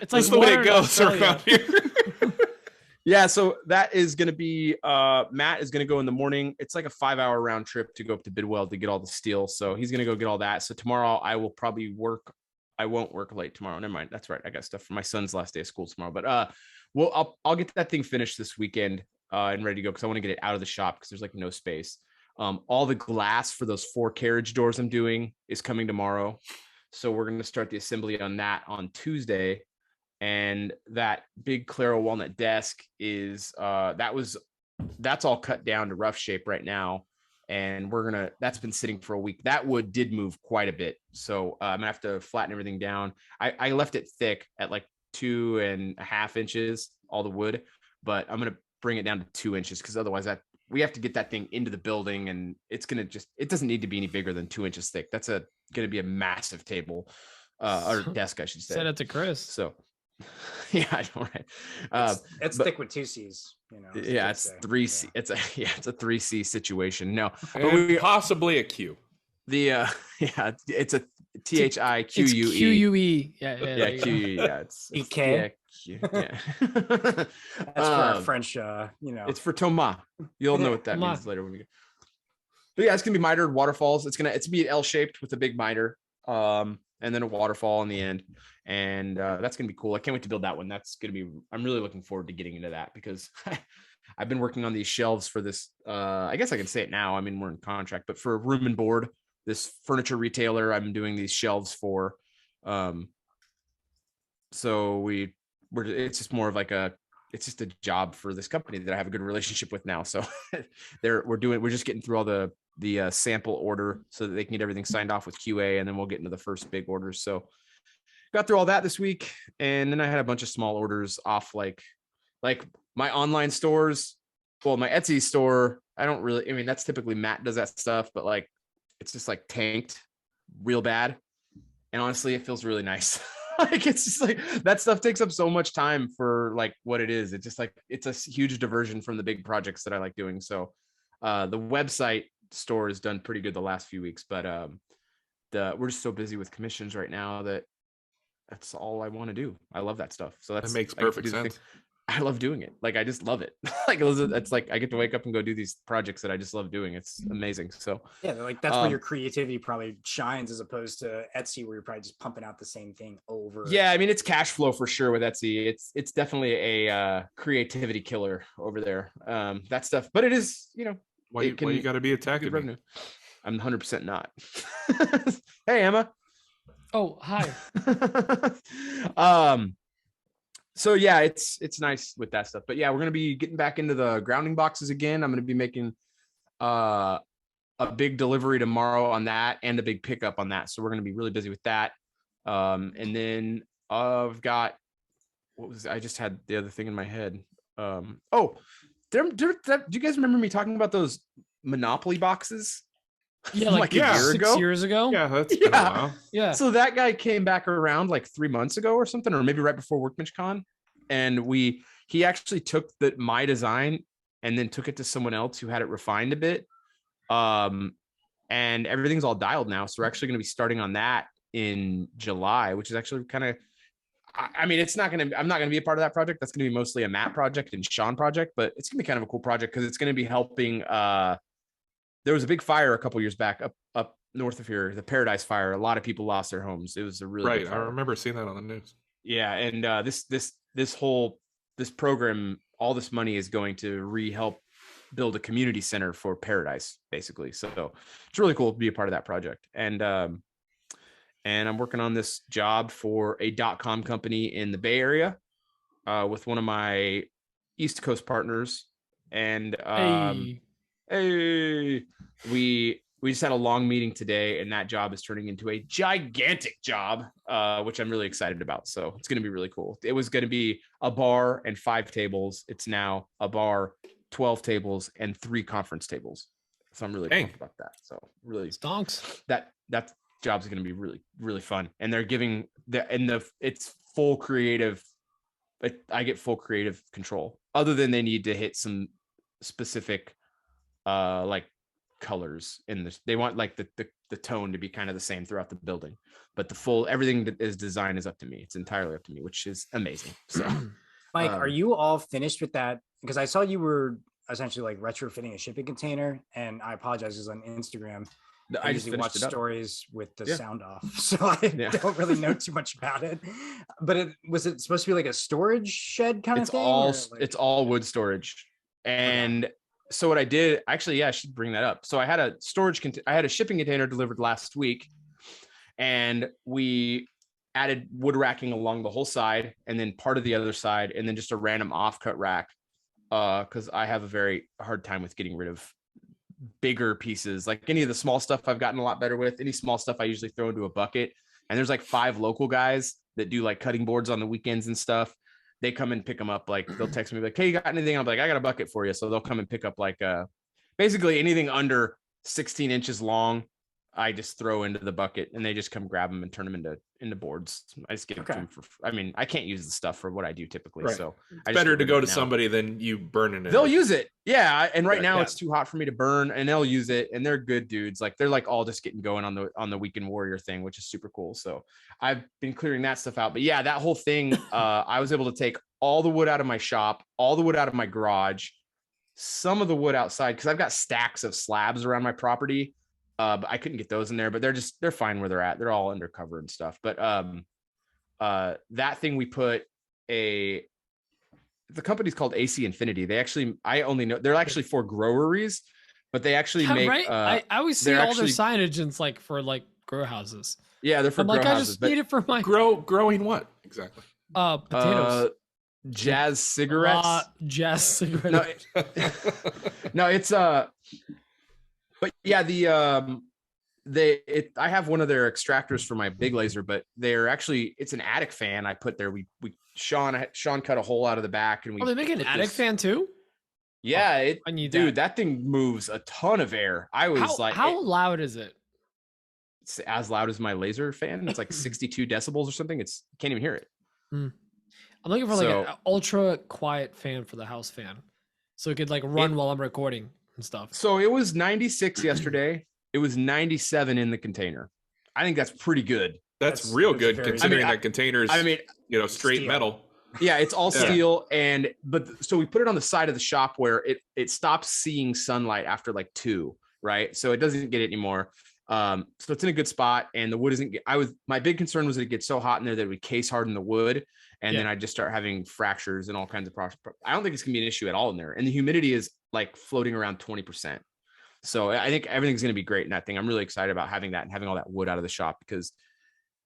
It's like the way it goes around here. Yeah, so that is going to be Matt is going to go in the morning. It's like a 5-hour round trip to go up to Tidwell to get all the steel. So he's going to go get all that. So tomorrow I will probably work. I won't work late tomorrow. Never mind. That's right. I got stuff for my son's last day of school tomorrow. But I'll get that thing finished this weekend and ready to go because I want to get it out of the shop because there's like no space. All the glass for those 4 carriage doors I'm doing is coming tomorrow. So we're going to start the assembly on that on Tuesday. And that big Claro walnut desk is that's all cut down to rough shape right now. And that's been sitting for a week. That wood did move quite a bit. So I'm gonna have to flatten everything down. I left it thick at like 2.5 inches, all the wood, but I'm going to bring it down to 2 inches because otherwise we have to get that thing into the building and it doesn't need to be any bigger than 2 inches thick. That's going to be a massive table or desk, I should say. Said it to Chris. So yeah, I know, right? It's thick with 2 C's, you know. Yeah, it's 3C. Yeah. It's a 3C situation. No, but possibly a Q. It's a THIQUE. It's QUE. Yeah, QUE. Yeah, it's EK. Yeah. That's for our French, It's for Tomas. You'll know what that means later when we get. But yeah, it's gonna be mitered waterfalls. It's gonna be L-shaped with a big miter, and then a waterfall in the end. And that's going to be cool. I can't wait to build that one. I'm really looking forward to getting into that because I've been working on these shelves for this. I guess I can say it now. I mean, we're in contract, but for Room and Board, this furniture retailer, I'm doing these shelves for. So it's just more of like it's just a job for this company that I have a good relationship with now. So we're just getting through all the sample order so that they can get everything signed off with QA. And then we'll get into the first big orders. So got through all that this week. And then I had a bunch of small orders off like my online stores. Well, my Etsy store, that's typically Matt does that stuff, but like, it's just like tanked real bad. And honestly, it feels really nice. Like, it's just like that stuff takes up so much time for like what it is. It's just like, it's a huge diversion from the big projects that I like doing. So the website store has done pretty good the last few weeks, but we're just so busy with commissions right now that's all I want to do. I love that stuff. So that makes perfect sense. I love doing it. Like, I just love it. Like, it's like I get to wake up and go do these projects that I just love doing. It's amazing. So yeah, like that's where your creativity probably shines as opposed to Etsy, where you're probably just pumping out the same thing over. Yeah, I mean, it's cash flow for sure with Etsy. It's definitely a creativity killer over there. That stuff, but it is, why you got to be attacking me? I'm 100% not. Hey, Emma. Oh, hi. So yeah, it's nice with that stuff. But yeah, we're gonna be getting back into the grounding boxes again. I'm gonna be making a big delivery tomorrow on that and a big pickup on that. So we're gonna be really busy with that. And then I've got I just had the other thing in my head. Do you guys remember me talking about those Monopoly boxes? Yeah, like a year 6 years ago. Yeah, that's been a while. Yeah. So that guy came back around like 3 months ago or something, or maybe right before Workbench Con, and he actually took my design and then took it to someone else who had it refined a bit, and everything's all dialed now. So we're actually going to be starting on that in July, which is actually kind of. I mean, I'm not going to be a part of that project. That's going to be mostly a Matt project and Sean project, but it's going to be kind of a cool project because it's going to be helping. There was a big fire a couple years back up north of here, the Paradise Fire. A lot of people lost their homes. It was a really big fire. I remember seeing that on the news. Yeah, and this program, all this money is going to help build a community center for Paradise, basically. So it's really cool to be a part of that project. And and I'm working on this job for a .com company in the Bay Area with one of my East Coast partners. And hey, we just had a long meeting today, and that job is turning into a gigantic job, which I'm really excited about. So it's going to be really cool. It was going to be a bar and 5 tables. It's now a bar, 12 tables, and 3 conference tables. So I'm really pumped about that. So really stonks. That job's going to be really, really fun. And they're giving it's full creative. I get full creative control, other than they need to hit some specific like colors in this. They want like the tone to be kind of the same throughout the building, but everything that is designed is up to me. It's entirely up to me, which is amazing. So Mike, are you all finished with that? Because I saw you were essentially like retrofitting a shipping container, and I apologize, because on Instagram I usually watch stories with the sound off, so I don't really know too much about it. But was it supposed to be like a storage shed kind of thing? It's all wood storage. And so what I did, actually, I should bring that up. So I had a shipping container delivered last week, and we added wood racking along the whole side, and then part of the other side, and then just a random offcut rack. Because I have a very hard time with getting rid of bigger pieces. Like any of the small stuff I've gotten a lot better with. Any small stuff I usually throw into a bucket. And there's like 5 local guys that do like cutting boards on the weekends and stuff. They come and pick them up. Like they'll text me like, hey, you got anything? I'm like, I got a bucket for you. So they'll come and pick up like basically anything under 16 inches long. I just throw into the bucket, and they just come grab them and turn them into boards. I just give them I can't use the stuff for what I do typically. Right. So it's better to go to somebody than you burning it. They'll use it. Yeah. And right now it's too hot for me to burn, and they'll use it, and they're good dudes. Like they're like all just getting going on the weekend warrior thing, which is super cool. So I've been clearing that stuff out, but yeah, that whole thing, I was able to take all the wood out of my shop, all the wood out of my garage, some of the wood outside, 'cause I've got stacks of slabs around my property. But I couldn't get those in there, but they're fine where they're at. They're all undercover and stuff. But that thing we put the company's called AC Infinity. I only know they're actually for groweries, but they actually make right. I always see all their signage and it's like for like grow houses. Yeah, they're for grow houses. I just need it for my growing what exactly? Potatoes. Jazz cigarettes. Jazz cigarettes. No, it's but yeah, I have one of their extractors for my big laser, but it's an attic fan I put there. Sean cut a hole out of the back, and they make an attic fan too? Yeah, I need that thing moves a ton of air. I was how loud is it? It's as loud as my laser fan. It's like 62 decibels or something. You can't even hear it. I'm looking for like an ultra quiet fan for the house fan, so it could like run while I'm recording and stuff. So it was 96 yesterday. It was 97 in the container. I think that's pretty good. That's real good considering that container's straight steel. Metal. Yeah, it's all steel. So we put it on the side of the shop where it stops seeing sunlight after like 2, right? So it doesn't get it anymore. So it's in a good spot, and the wood isn't. My big concern was that it gets so hot in there that it would case harden the wood, and then I just start having fractures and all kinds of problems. I don't think it's gonna be an issue at all in there, and the humidity is like floating around 20%. So I think everything's gonna be great in that thing. I'm really excited about having that and having all that wood out of the shop, because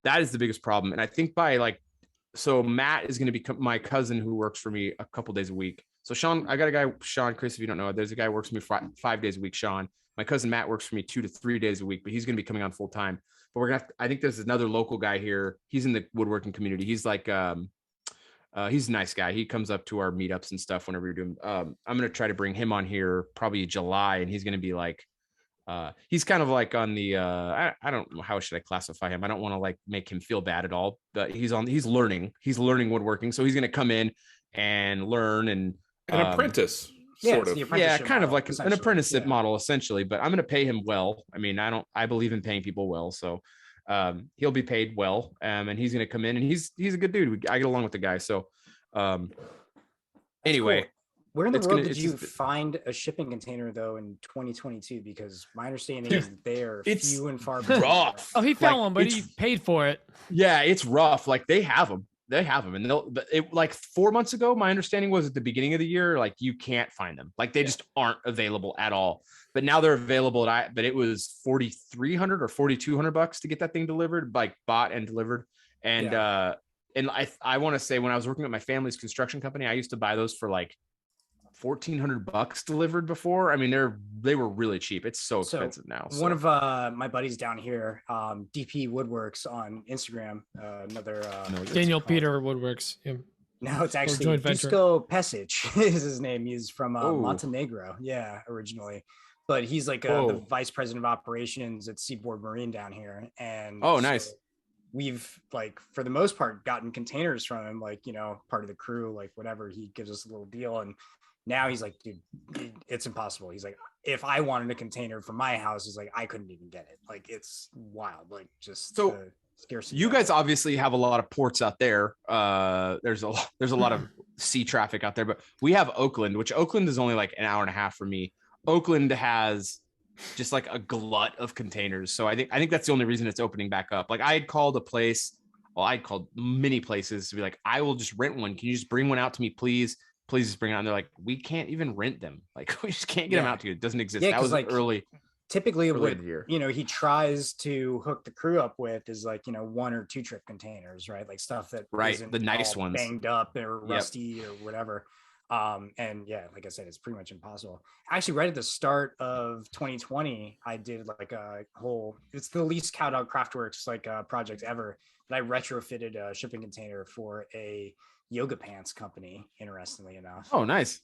that is the biggest problem. And I think so Matt is gonna become my cousin who works for me a couple days a week. So Sean, I got a guy, Sean, Chris, if you don't know, there's a guy who works for me 5 days a week, Sean. My cousin Matt works for me 2 to 3 days a week, but he's going to be coming on full time. But I think there's another local guy here. He's in the woodworking community. He's like, he's a nice guy. He comes up to our meetups and stuff whenever you're doing. I'm going to try to bring him on here probably July, and he's going to be like, he's kind of like on the, I don't know, how should I classify him? I don't want to like make him feel bad at all, but he's learning woodworking. So he's going to come in and learn and an apprentice. Sort of. Yeah, kind of like an apprenticeship model essentially, but I'm going to pay him well. I mean, I believe in paying people well. So he'll be paid well. And he's going to come in, and he's a good dude. I get along with the guy. So anyway, cool. Where in the world did you find a shipping container though in 2022? Because my understanding is that they are few and far between. Rough. Oh, he found one, but he paid for it. Yeah, it's rough. Like they have them. they have them, and like 4 months ago, my understanding was at the beginning of the year, like you can't find them, like they just aren't available at all. But now they're available. But it was $4,300 or $4,200 to get that thing delivered, like bought and delivered. And I want to say when I was working at my family's construction company, I used to buy those for like $1,400 delivered before. I mean, they were really cheap. It's so expensive now. So. One of my buddies down here, DP Woodworks on Instagram, another Daniel Peter Woodworks. Yeah. No, it's actually Dusko Pesic is his name. He's from Montenegro, originally, but he's like the vice president of operations at Seaboard Marine down here. And nice. We've like for the most part gotten containers from him, like part of the crew, like whatever. He gives us a little deal, and now he's like, dude, it's impossible. He's like, if I wanted a container for my house, he's like, I couldn't even get it. Like, it's wild. Like, just so scarcity. You guys obviously have a lot of ports out there. There's a lot of sea traffic out there, but we have Oakland, which Oakland is only like an hour and a half for me. Oakland has just like a glut of containers. So I think that's the only reason it's opening back up. Like I had called a place. Well, I'd called many places to be like, I will just rent one. Can you just bring one out to me, please? Please just bring it out. And they're like, we can't even rent them. Like, we just can't get them out to you. It doesn't exist. That was like early. Typically, what he tries to hook the crew up with is like 1 or 2 trip containers, right? Like stuff that the nice ones banged up or rusty or whatever. And like I said, it's pretty much impossible. Actually, right at the start of 2020, I did like a whole. It's the least Cowdog Craftworks like project ever. But I retrofitted a shipping container for a yoga pants company, interestingly enough. Oh, nice.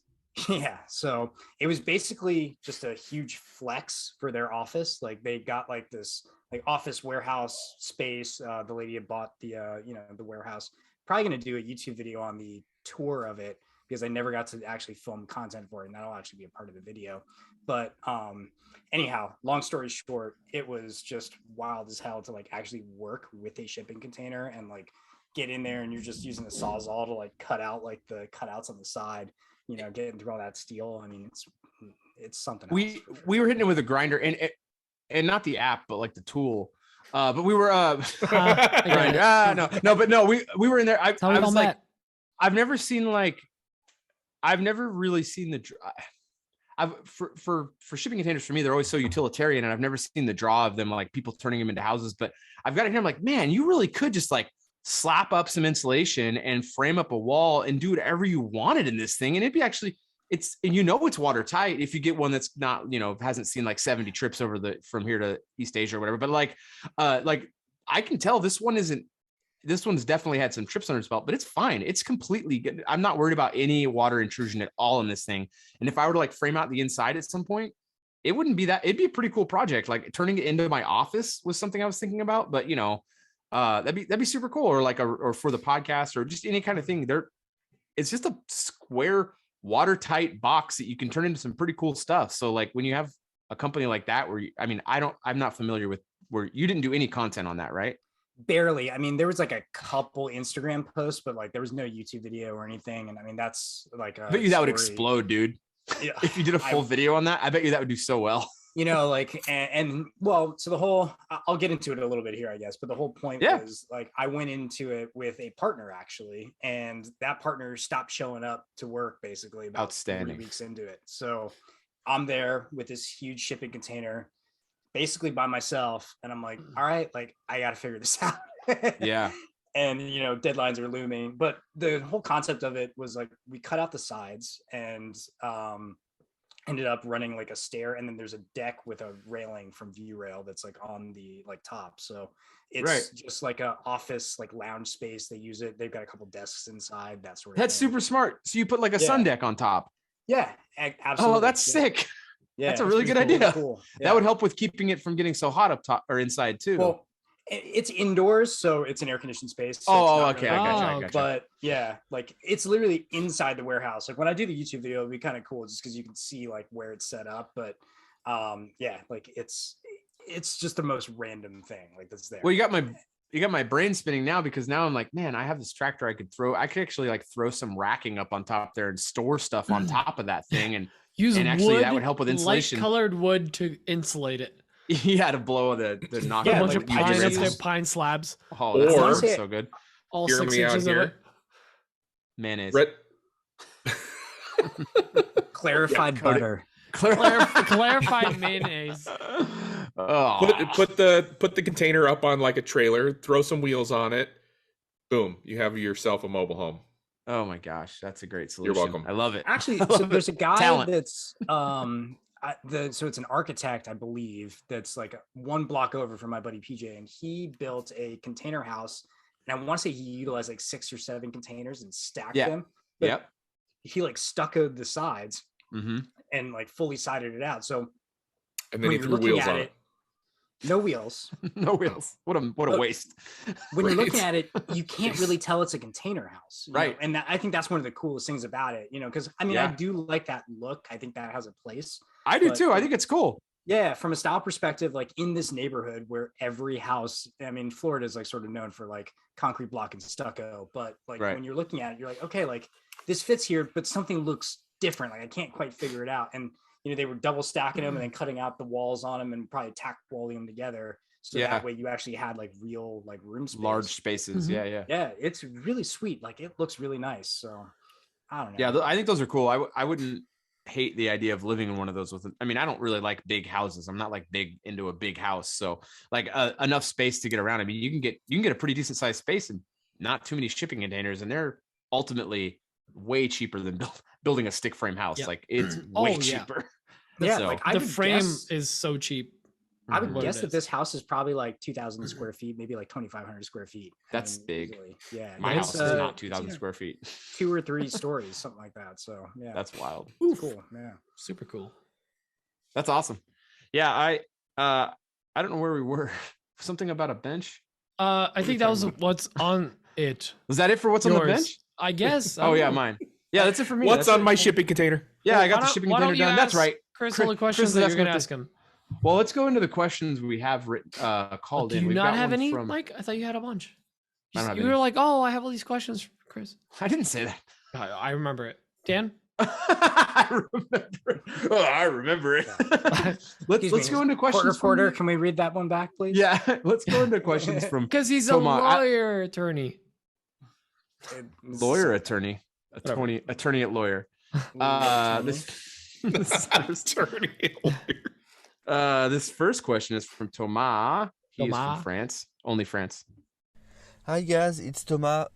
Yeah. So it was basically just a huge flex for their office. Like they got like this like office warehouse space. The lady had bought the the warehouse. Probably going to do a YouTube video on the tour of it because I never got to actually film content for it, and that'll actually be a part of the video. But anyhow, long story short, it was just wild as hell to like actually work with a shipping container and like get in there, and you're just using a Sawzall to like cut out like the cutouts on the side, getting through all that steel. I mean, it's something else. We were hitting it with a grinder and not the app, but like the tool. But we were grinder. We were in there. I was like, I've never really seen the for shipping containers. For me, they're always so utilitarian, and I've never seen the draw of them, like people turning them into houses. But I've got it here. I'm like, man, you really could just like slap up some insulation and frame up a wall and do whatever you wanted in this thing. And it'd be actually, it's watertight if you get one that's not, hasn't seen like 70 trips over from here to East Asia or whatever. But like I can tell this one's definitely had some trips under its belt, but it's fine. It's completely good. I'm not worried about any water intrusion at all in this thing. And if I were to like frame out the inside at some point, it wouldn't be that, it'd be a pretty cool project. Like turning it into my office was something I was thinking about, but that'd be super cool. Or like or for the podcast or just any kind of thing there. It's just a square watertight box that you can turn into some pretty cool stuff. So like when you have a company like that where I'm not familiar with where you didn't do any content on that, right? Barely. I mean, there was like a couple Instagram posts, but like there was no YouTube video or anything. And I mean, that's like I bet you that would explode, dude. Yeah. If you did a full video on that, I bet you that would do so well. Like, and well, so the whole, I'll get into it a little bit here, I guess, but the whole point was like, I went into it with a partner actually, and that partner stopped showing up to work basically about 3 weeks into it. So I'm there with this huge shipping container, basically by myself. And I'm like, all right, like I got to figure this out. Yeah. And, deadlines are looming, but the whole concept of it was like, we cut out the sides and, ended up running like a stair, and then there's a deck with a railing from View Rail that's like on the like top. So it's just like a office, like lounge space. They use it. They've got a couple desks inside, that sort of That's thing. Super smart. So you put like a sun deck on top. Yeah, absolutely. Oh, that's sick. Yeah, that's a really good idea. Cool. Yeah. That would help with keeping it from getting so hot up top or inside too. Well, it's indoors, so it's an air conditioned space. So okay. I gotcha. But yeah, like it's literally inside the warehouse. Like when I do the YouTube video, it'll be kind of cool just because you can see like where it's set up. But like it's just the most random thing like that's there. Well, you got my brain spinning now, because now I'm like, man, I have this tractor I could actually like throw some racking up on top there and store stuff on top of that thing, and that would help with insulation. Light colored wood to insulate it. Yeah, to blow the knock. A bunch of pine slabs. Oh, that's so good. all Hear 6 me out inches of here. it. Mayonnaise. Red- Clarified butter. Clarified mayonnaise. Oh. Put the container up on like a trailer, throw some wheels on it. Boom, you have yourself a mobile home. Oh my gosh, that's a great You're solution. welcome. I love it. Actually, I so love there's it. a guy Talent. that's so it's an architect, I believe, that's like 1 block over from my buddy PJ, and he built a container house. And I want to say he utilized like 6 or 7 containers and stacked Yeah. them. But Yep. he like stuccoed the sides Mm-hmm. and like fully sided it out. So And then when he you're threw looking wheels at on it, it. no wheels. No wheels. What a waste. When you're looking Right. at it, you can't really tell it's a container house, you know? Right. And I think that's one of the coolest things about it, because I mean, Yeah. I do like that look. I think that has a place. I do But- too. I think it's cool. Yeah, from a style perspective, like in this neighborhood where every house, I mean, Florida is like sort of known for like concrete block and stucco, but like Right. when you're looking at it, you're like, okay, like this fits here, but something looks different. Like I can't quite figure it out. And they were double stacking them and then cutting out the walls on them and probably tack walling them together. So Yeah. that way you actually had like real like room space. Large spaces. Mhm. Yeah, yeah. Yeah, it's really sweet. Like it looks really nice. So I don't know. Yeah, I think those are cool. I wouldn't hate the idea of living in one of those I mean, I don't really like big houses. I'm not like big into a big house. So like enough space to get around. I mean, you can get a pretty decent sized space and not too many shipping containers, and they're ultimately way cheaper than building a stick frame house. Yeah. Like it's Oh, way yeah. cheaper. Yeah, So- like I The would frame guess, is so cheap. I would what guess it that is. this house is probably like 2,000 square feet, maybe like 2,500 square feet. I That's mean, big. easily. Yeah, My Yeah, house it's, is uh, not it's 2,000 either square feet. 2 or 3 stories, something like that. So yeah, That's wild. it's cool. Yeah. Super cool. That's awesome. Yeah, I don't know where we were. Something about a bench. I think that was what's on it. Was that it for what's on the Yours. bench? I guess. I Oh don't yeah, know. mine. Yeah, that's it for me. What's That's on it. my shipping container? Yeah, I Why got the don't- shipping why don't container you done. That's ask right. Chris, Chris- all the Chris questions is that you're asking going to what ask him. Well, let's go into the questions we have written called Do in. you We've not got have one any, from... Mike? I thought you had a bunch. I don't have You any. were like, oh, I have all these questions for Chris. I didn't say that. I remember it. Dan? I remember it. Oh, I remember it. let's Excuse me, go into Court questions. reporter, From... can we read that one back, please? Yeah, let's go into questions from Because he's Tomas. a lawyer attorney. lawyer attorney, attorney at lawyer. This first question is from Tomas. He is from Tomas. France, only France. Hi guys, it's Tomas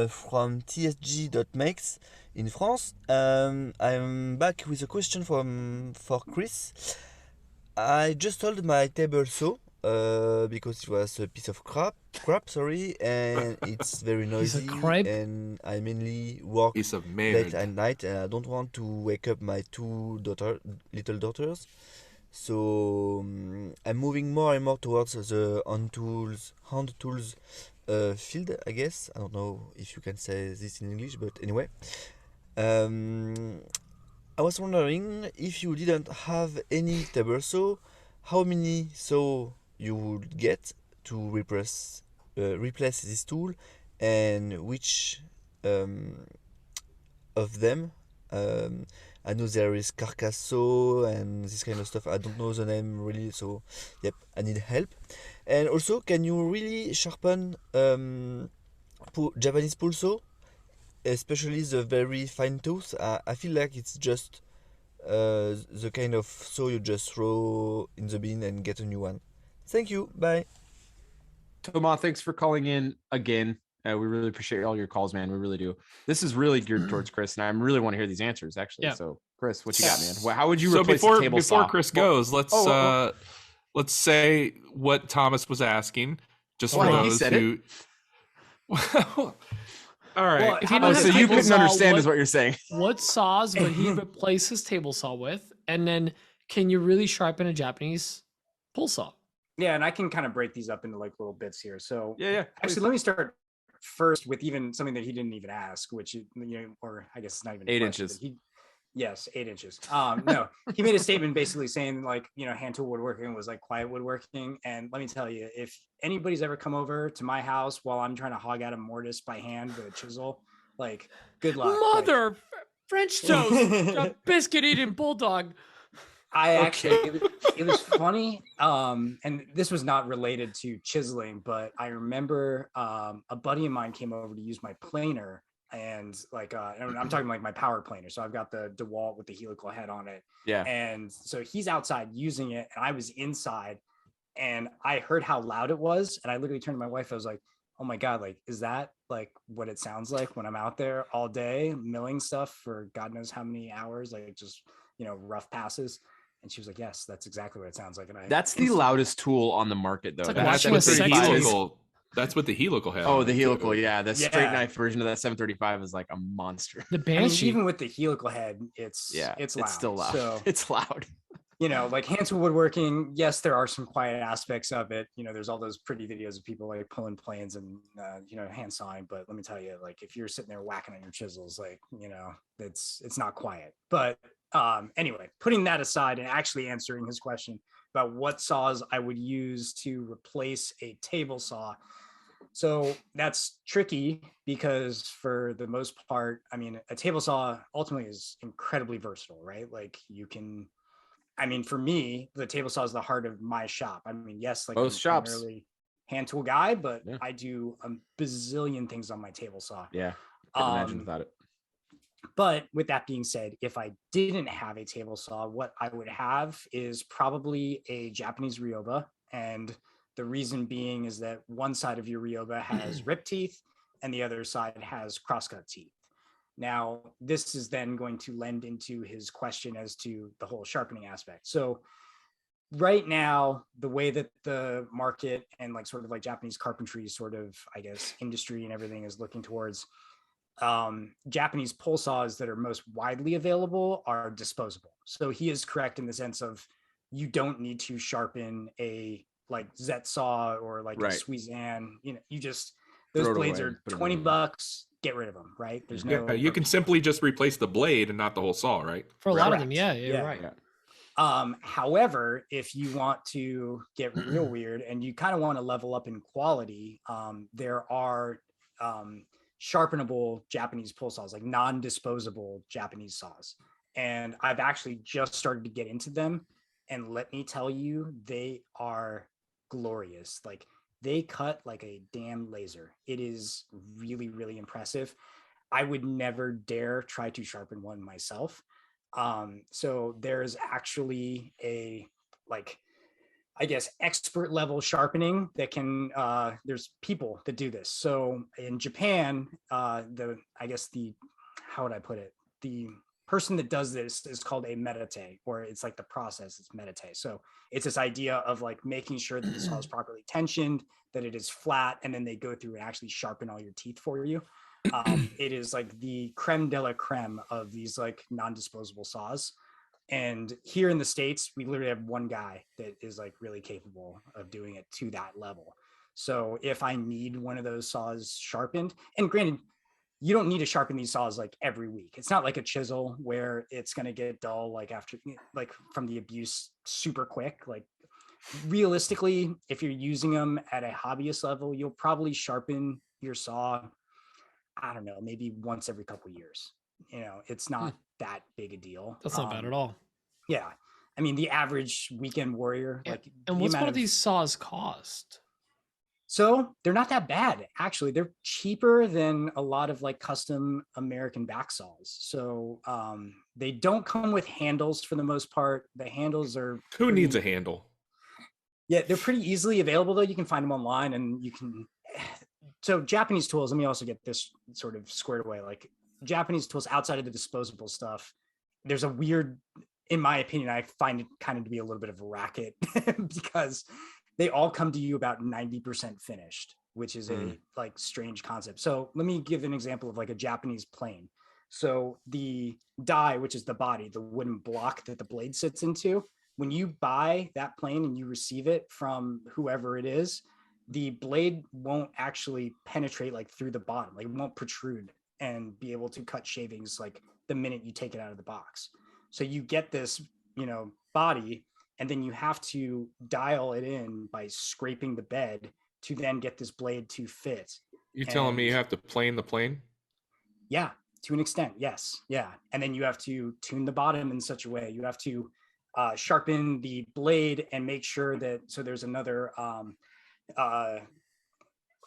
from TSG.Makes in France. I'm back with a question for Chris. I just sold my table saw because it was a piece of crap, and it's very Piece of noisy. crap? And I mainly work Piece of late merde. at night, and I don't want to wake up my 2 little daughters. So I'm moving more and more towards the hand tools field, I guess. I don't know if you can say this in English, but anyway. I was wondering if you didn't have any table saw, how many saw you would get to replace this tool, and which of them. I know there is carcass saw and this kind of stuff. I don't know the name really, so yep, I need help. And also, can you really sharpen Japanese pool saw, especially the very fine tooth? I feel like it's just the kind of saw you just throw in the bin and get a new one. Thank you. Bye. Tomas, thanks for calling in again. We really appreciate all your calls, man. We really do. This is really geared towards Chris, and I really want to hear these answers, actually. Yeah. So, Chris, what you got, man? How would you So replace before a table saw? Chris goes, let's let's say what Thomas was asking, just for Well, he those said who. Well, all right. Well, If you how don't Oh, have so you table couldn't saw, understand is what you're saying. What saws would he replace his table saw with? And then can you really sharpen a Japanese pull saw? Yeah, and I can kind of break these up into like little bits here. So Yeah. actually, let me start first with even something that he didn't even ask, which or I guess it's not even a 8 question, inches. but yes, 8 inches. No, he made a statement basically saying like, hand tool woodworking was like quiet woodworking. And let me tell you, if anybody's ever come over to my house while I'm trying to hog out a mortise by hand with a chisel, like, good luck. Mother French toast, a biscuit eating bulldog. I Okay. actually, it was funny. And this was not related to chiseling, but I remember a buddy of mine came over to use my planer, and like and I'm talking like my power planer. So I've got the DeWalt with the helical head on it. Yeah. And so he's outside using it, and I was inside, and I heard how loud it was, and I literally turned to my wife. I was like, "Oh my God, like, is that like what it sounds like when I'm out there all day milling stuff for God knows how many hours, like just, rough passes?" And she was like, "Yes, that's exactly what it sounds like." And That's the loudest tool on the market, though. It's like That watching a 735 sex is- That's what the helical had. Oh, on the it, helical, too. yeah. The straight Yeah. knife version of that 735 is like a monster. The I mean, Banshee. even with the helical head, it's loud. It's still loud. So, It's loud. like hand tool woodworking, yes, there are some quiet aspects of it. There's all those pretty videos of people like pulling planes and hand sawing. But let me tell you, like if you're sitting there whacking on your chisels, like it's not quiet. But anyway, putting that aside and actually answering his question about what saws I would use to replace a table saw. So that's tricky because for the most part, I mean, a table saw ultimately is incredibly versatile, right? Like for me, the table saw is the heart of my shop. I mean, yes, like Most shops. primarily hand tool guy, but Yeah. I do a bazillion things on my table saw. Yeah. Couldn't imagine without it. But with that being said, if I didn't have a table saw, what I would have is probably a Japanese ryoba. And the reason being is that one side of your ryoba has rip teeth and the other side has crosscut teeth. Now, this is then going to lend into his question as to the whole sharpening aspect. So right now, the way that the market and like sort of like Japanese carpentry sort of, I guess, industry and everything is looking towards, Japanese pole saws that are most widely available are disposable. So he is correct in the sense of you don't need to sharpen a like Zet saw or like a Suizan. You just, those blades are $20. Get rid of them, right? There's no. Yeah, you can simply just replace the blade and not the whole saw, right? For a lot of Correct. them, yeah, you're right. Yeah. However, if you want to get real weird and you kind of want to level up in quality, there are sharpenable Japanese pole saws, like non-disposable Japanese saws. And I've actually just started to get into them. And let me tell you, they are glorious. Like they cut like a damn laser. It is really, really impressive. I would never dare try to sharpen one myself. So there's actually a like, I guess, expert level sharpening that can, there's people that do this. So in Japan, how would I put it? The person that does this is called a mitered, or it's like the process is mitered. So it's this idea of like making sure that the saw is properly tensioned, that it is flat, and then they go through and actually sharpen all your teeth for you. It is like the creme de la creme of these like non-disposable saws. And here in the States, we literally have one guy that is like really capable of doing it to that level. So if I need one of those saws sharpened, and granted, you don't need to sharpen these saws like every week. It's not like a chisel where it's going to get dull like after like from the abuse super quick. Like realistically, if you're using them at a hobbyist level, you'll probably sharpen your saw, I don't know, maybe once every couple of years. It's not that big a deal. That's not bad at all. Yeah. I mean, the average weekend warrior, Yeah. like, And what's one of these saws cost? So they're not that bad, actually. They're cheaper than a lot of like custom American back saws. So they don't come with handles for the most part. The handles are Who needs a handle? Yeah, they're pretty easily available though. You can find them online, and you can. So Japanese tools. Let me also get this sort of squared away. Like Japanese tools outside of the disposable stuff, there's a weird, in my opinion, I find it kind of to be a little bit of a racket because they all come to you about 90% finished, which is a like strange concept. So let me give an example of like a Japanese plane. So the die, which is the body, the wooden block that the blade sits into, when you buy that plane and you receive it from whoever it is, the blade won't actually penetrate like through the bottom, like it won't protrude and be able to cut shavings like the minute you take it out of the box. So you get this, body, and then you have to dial it in by scraping the bed to then get this blade to fit. You telling me you have to plane the plane? Yeah, to an extent, yes. Yeah. And then you have to tune the bottom in such a way. You have to sharpen the blade and make sure that, so there's another,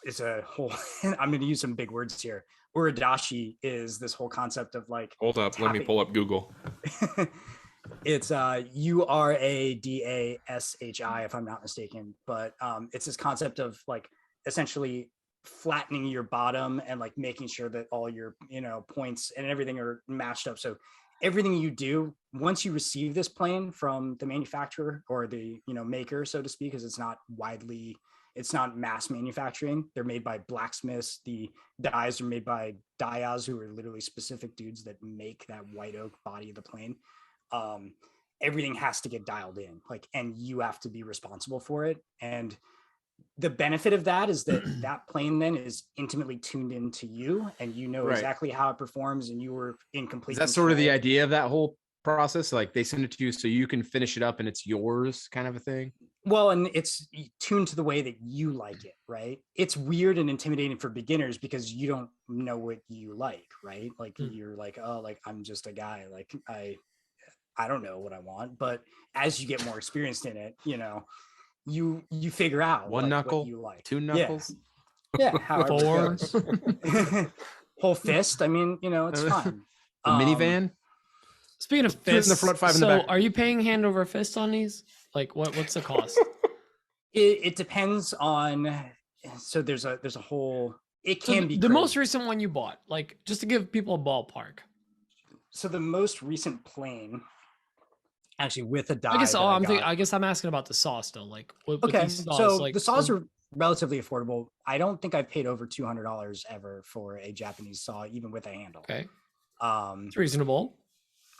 it's a whole, I'm going to use some big words here. Uridashi is this whole concept of like, Hold up, let me pull up Google. It's Uradashi, if I'm not mistaken, but it's this concept of like essentially flattening your bottom and like making sure that all your, you know, points and everything are matched up. So everything you do, once you receive this plane from the manufacturer or the, you know, maker, so to speak, because it's not mass manufacturing. They're made by blacksmiths. The dies are made by dyas, who are literally specific dudes that make that white oak body of the plane. Everything has to get dialed in, like, and you have to be responsible for it. And the benefit of that is that that plane then is intimately tuned into you, and you know exactly how it performs, and you were in complete Is that sort of the idea of that whole process? Like they send it to you so you can finish it up and it's yours, kind of a thing? Well, and it's tuned to the way that you like it, right? It's weird and intimidating for beginners because you don't know what you like, right? Like you're like, oh, like I'm just a guy, like I don't know what I want. But as you get more experienced in it, you know, you figure out one like, knuckle, what you like. two knuckles, yeah, however it goes. Whole fist. I mean, you know, it's fun. The minivan. Speaking of fists, in the front, 5 in the so back. are you paying hand over fist on these? Like what's the cost? It depends on. So there's a whole. It can be the most recent one you bought, like just to give people a ballpark. So the most recent plane, actually with a die. I guess I'm asking about the saw still. Like with these saws, so like, the saws are relatively affordable. I don't think I've paid over $200 ever for a Japanese saw, even with a handle. Okay, it's reasonable.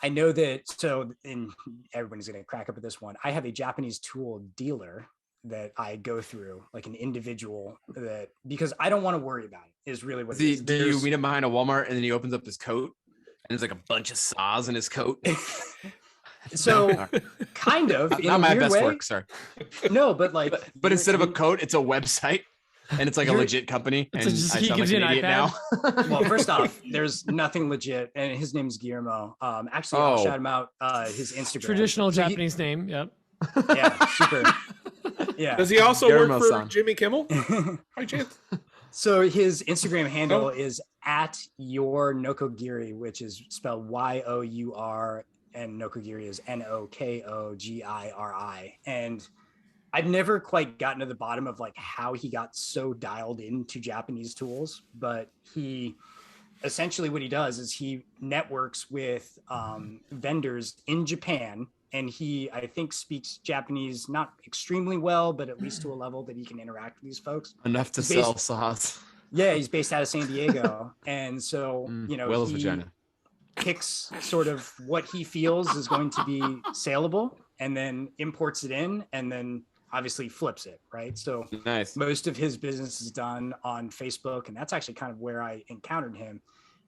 I know that. So, and everybody's going to crack up at this one. I have a Japanese tool dealer that I go through, like an individual, that because I don't want to worry about it. Is really what. Do you meet him behind a Walmart and then he opens up his coat and there's like a bunch of saws in his coat? So, kind of. Not my best work, sorry. No, but like, but instead of a coat, it's a website. And it's like a legit company. And he gives you an iPad now. Well, first off, there's nothing legit, and his name's Guillermo. Actually, I'll shout him out. His Instagram. Traditional Japanese name. Yep. Yeah, super. Yeah. Does he also work for Guillermo-san. Jimmy Kimmel? By chance? So his Instagram handle is at your Nokogiri, which is spelled Y-O-U-R, and Nokogiri is N-O-K-O-G-I-R-I. And I've never quite gotten to the bottom of like how he got so dialed into Japanese tools, but he essentially what he does is he networks with vendors in Japan, and he, I think, speaks Japanese not extremely well, but at least to a level that he can interact with these folks. Enough to sell saws. Yeah, he's based out of San Diego, and so you know, Whale's he vagina. picks sort of what he feels is going to be saleable, and then imports it in, and then obviously flips it, right? So Nice. most of his business is done on Facebook, and that's actually kind of where I encountered him.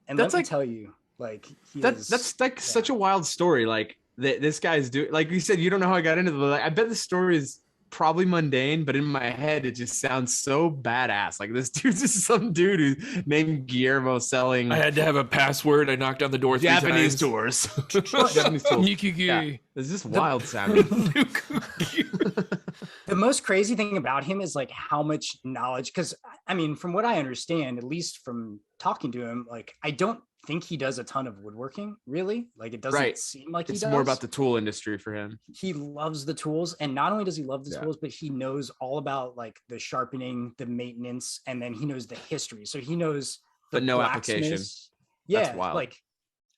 And That's let me like- tell you, like That's like such a wild story. Like this guy's doing, like you said, you don't know how I got into it, but like, I bet the story is probably mundane, but in my head it just sounds so badass. Like this dude's just some dude who's named Guillermo selling I had to have a password. I knocked on the door 3 Japanese times. doors. Japanese tools. Nikigiri. Yeah. It's just wild sounding. the most crazy thing about him is like how much knowledge, because I mean, from what I understand, at least from talking to him, like I don't think he does a ton of woodworking, really. Like it doesn't seem like he It's does. more about the tool industry for him. He loves the tools, and not only does he love the tools, but he knows all about like the sharpening, the maintenance, and then he knows the history. So he knows But no application. blacksmiths. Yeah, That's wild. like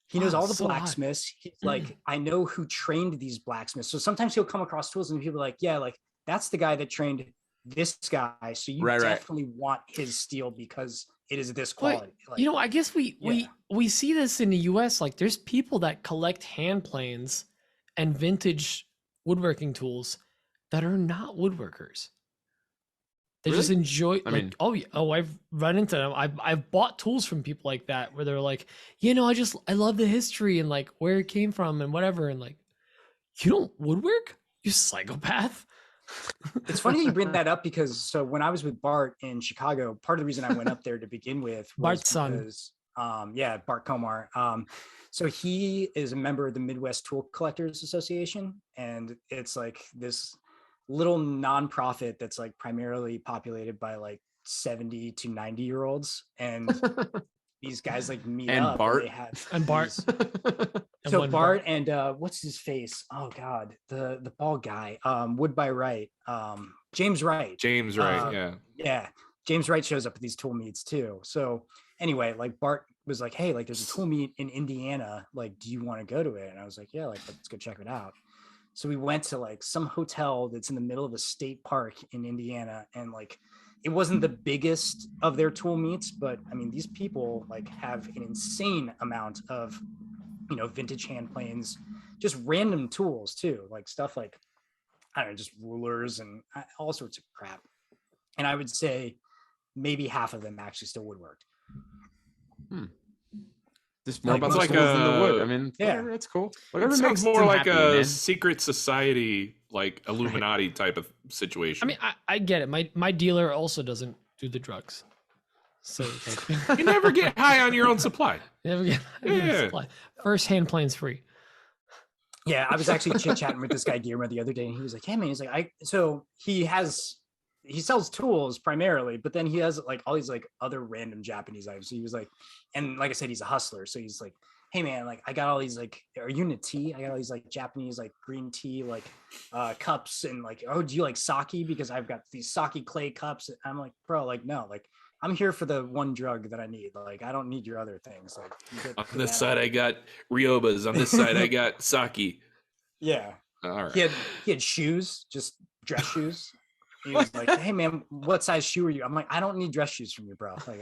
he knows all the so hot. blacksmiths. He's like, I know who trained these blacksmiths. So sometimes he'll come across tools and people are like, yeah, like that's the guy that trained this guy. So you definitely want his steel because it is this quality. But, Like, you know, I guess we see this in the US. Like there's people that collect hand planes and vintage woodworking tools that are not woodworkers. They just enjoy. I mean, I've run into them. I've bought tools from people like that where they're like, you know, I love the history and like where it came from and whatever. And like, you don't woodwork, you psychopath. it's funny you bring that up because so when I was with Bart in Chicago, part of the reason I went up there to begin with was Bart's son. because Bart Komar. So he is a member of the Midwest Tool Collectors Association, and it's like this little nonprofit that's like primarily populated by like 70 to 90-year-olds, and these guys like meet And up. Bart. And they have And Bart. so Bart and what's his face? Oh God, the bald guy. Wood by Right. James Wright. James Wright. Yeah. Yeah. James Wright shows up at these tool meets too. So anyway, like Bart was like, hey, like there's a tool meet in Indiana. Like, do you want to go to it? And I was like, yeah, like let's go check it out. So we went to like some hotel that's in the middle of a state park in Indiana, and like it wasn't the biggest of their tool meets, but I mean these people like have an insane amount of, you know, vintage hand planes, just random tools too, like stuff like, I don't know, just rulers and all sorts of crap. And I would say maybe half of them actually still woodworked. Just more Like, about it's the like tools than the wood. a- I mean, Yeah. that's cool. It Whatever sounds makes more them like happy, a man. secret society, like Illuminati type of situation. I mean, I get it. My dealer also doesn't do the drugs, so like, you never get high on your own supply. never get Yeah. supply. First hand planes free. Yeah, I was actually chit-chatting with this guy Guillermo the other day, and he was like, hey man, he's like, so he sells tools primarily, but then he has like all these like other random Japanese items. So he was like, and like I said, he's a hustler. So he's like, hey man, like I got all these like, are you into tea? I got all these like Japanese like green tea like cups, and like, oh, do you like sake? Because I've got these sake clay cups. And I'm like, bro, like no, like I'm here for the one drug that I need. Like I don't need your other things. Like On this side, I got Ryobas. On this side, I got sake. yeah. All right. He had shoes, just dress shoes. He was like, hey man, what size shoe are you? I'm like, I don't need dress shoes from you, bro. Like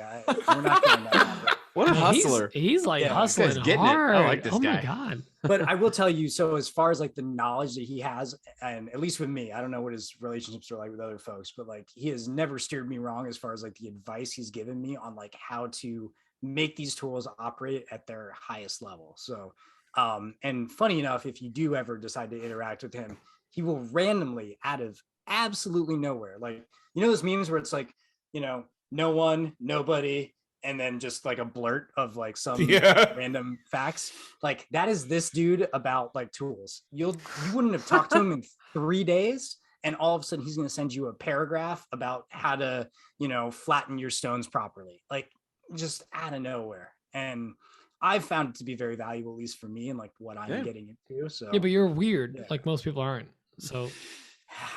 we're not doing that. What a Man, hustler. He's like Yeah, this hustling guy's getting it. I hard. like this oh my guy. god. But I will tell you, so as far as like the knowledge that he has, and at least with me, I don't know what his relationships are like with other folks, but like he has never steered me wrong as far as like the advice he's given me on like how to make these tools operate at their highest level. So and funny enough, if you do ever decide to interact with him, he will randomly, out of absolutely nowhere, like, you know those memes where it's like, you know, no one, nobody, and then just like a blurt of like some random facts. Like that is this dude about like tools. You wouldn't have talked to him in 3 days, and all of a sudden he's going to send you a paragraph about how to, you know, flatten your stones properly, like just out of nowhere. And I've found it to be very valuable, at least for me, and like what I'm getting into. So Yeah, but you're weird. Yeah. Like most people aren't. So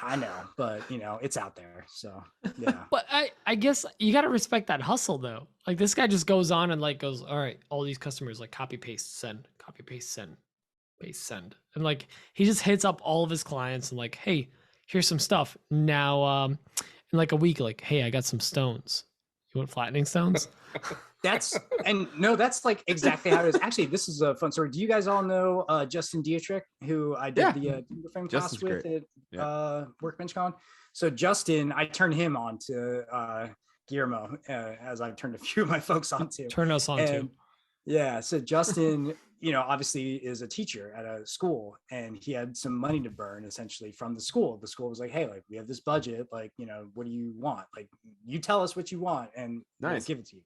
I know, but you know, it's out there. So yeah. but I guess you gotta respect that hustle though. Like this guy just goes on and like goes, all right, all these customers like copy paste send, copy paste send, paste send. And like he just hits up all of his clients and like, hey, here's some stuff. Now in like a week, like, hey, I got some stones. You want flattening stones? That's that's like exactly how it is. Actually, this is a fun story. Do you guys all know Justin Dietrich, who I did the timber frame class Justin's with great. at Workbench Con? So Justin, I turned him on to Guillermo, as I've turned a few of my folks on to. Turn us on too. Yeah, so Justin, you know, obviously is a teacher at a school, and he had some money to burn essentially from the school. The school was like, hey, like we have this budget, like, you know, what do you want? Like you tell us what you want and we'll give it to you.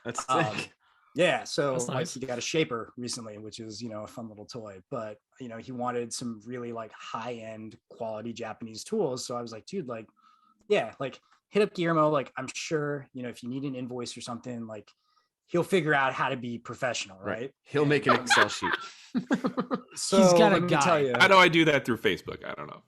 That's sick. Yeah, so That's like nice. he got a shaper recently, which is, you know, a fun little toy, but you know, he wanted some really like high-end quality Japanese tools. So I was like, dude, like, yeah, like hit up Guillermo. Like, I'm sure, you know, if you need an invoice or something, like he'll figure out how to be professional, right? He'll make an Excel sheet. So He's got a let me guy. tell you, How do I do that through Facebook? I don't know.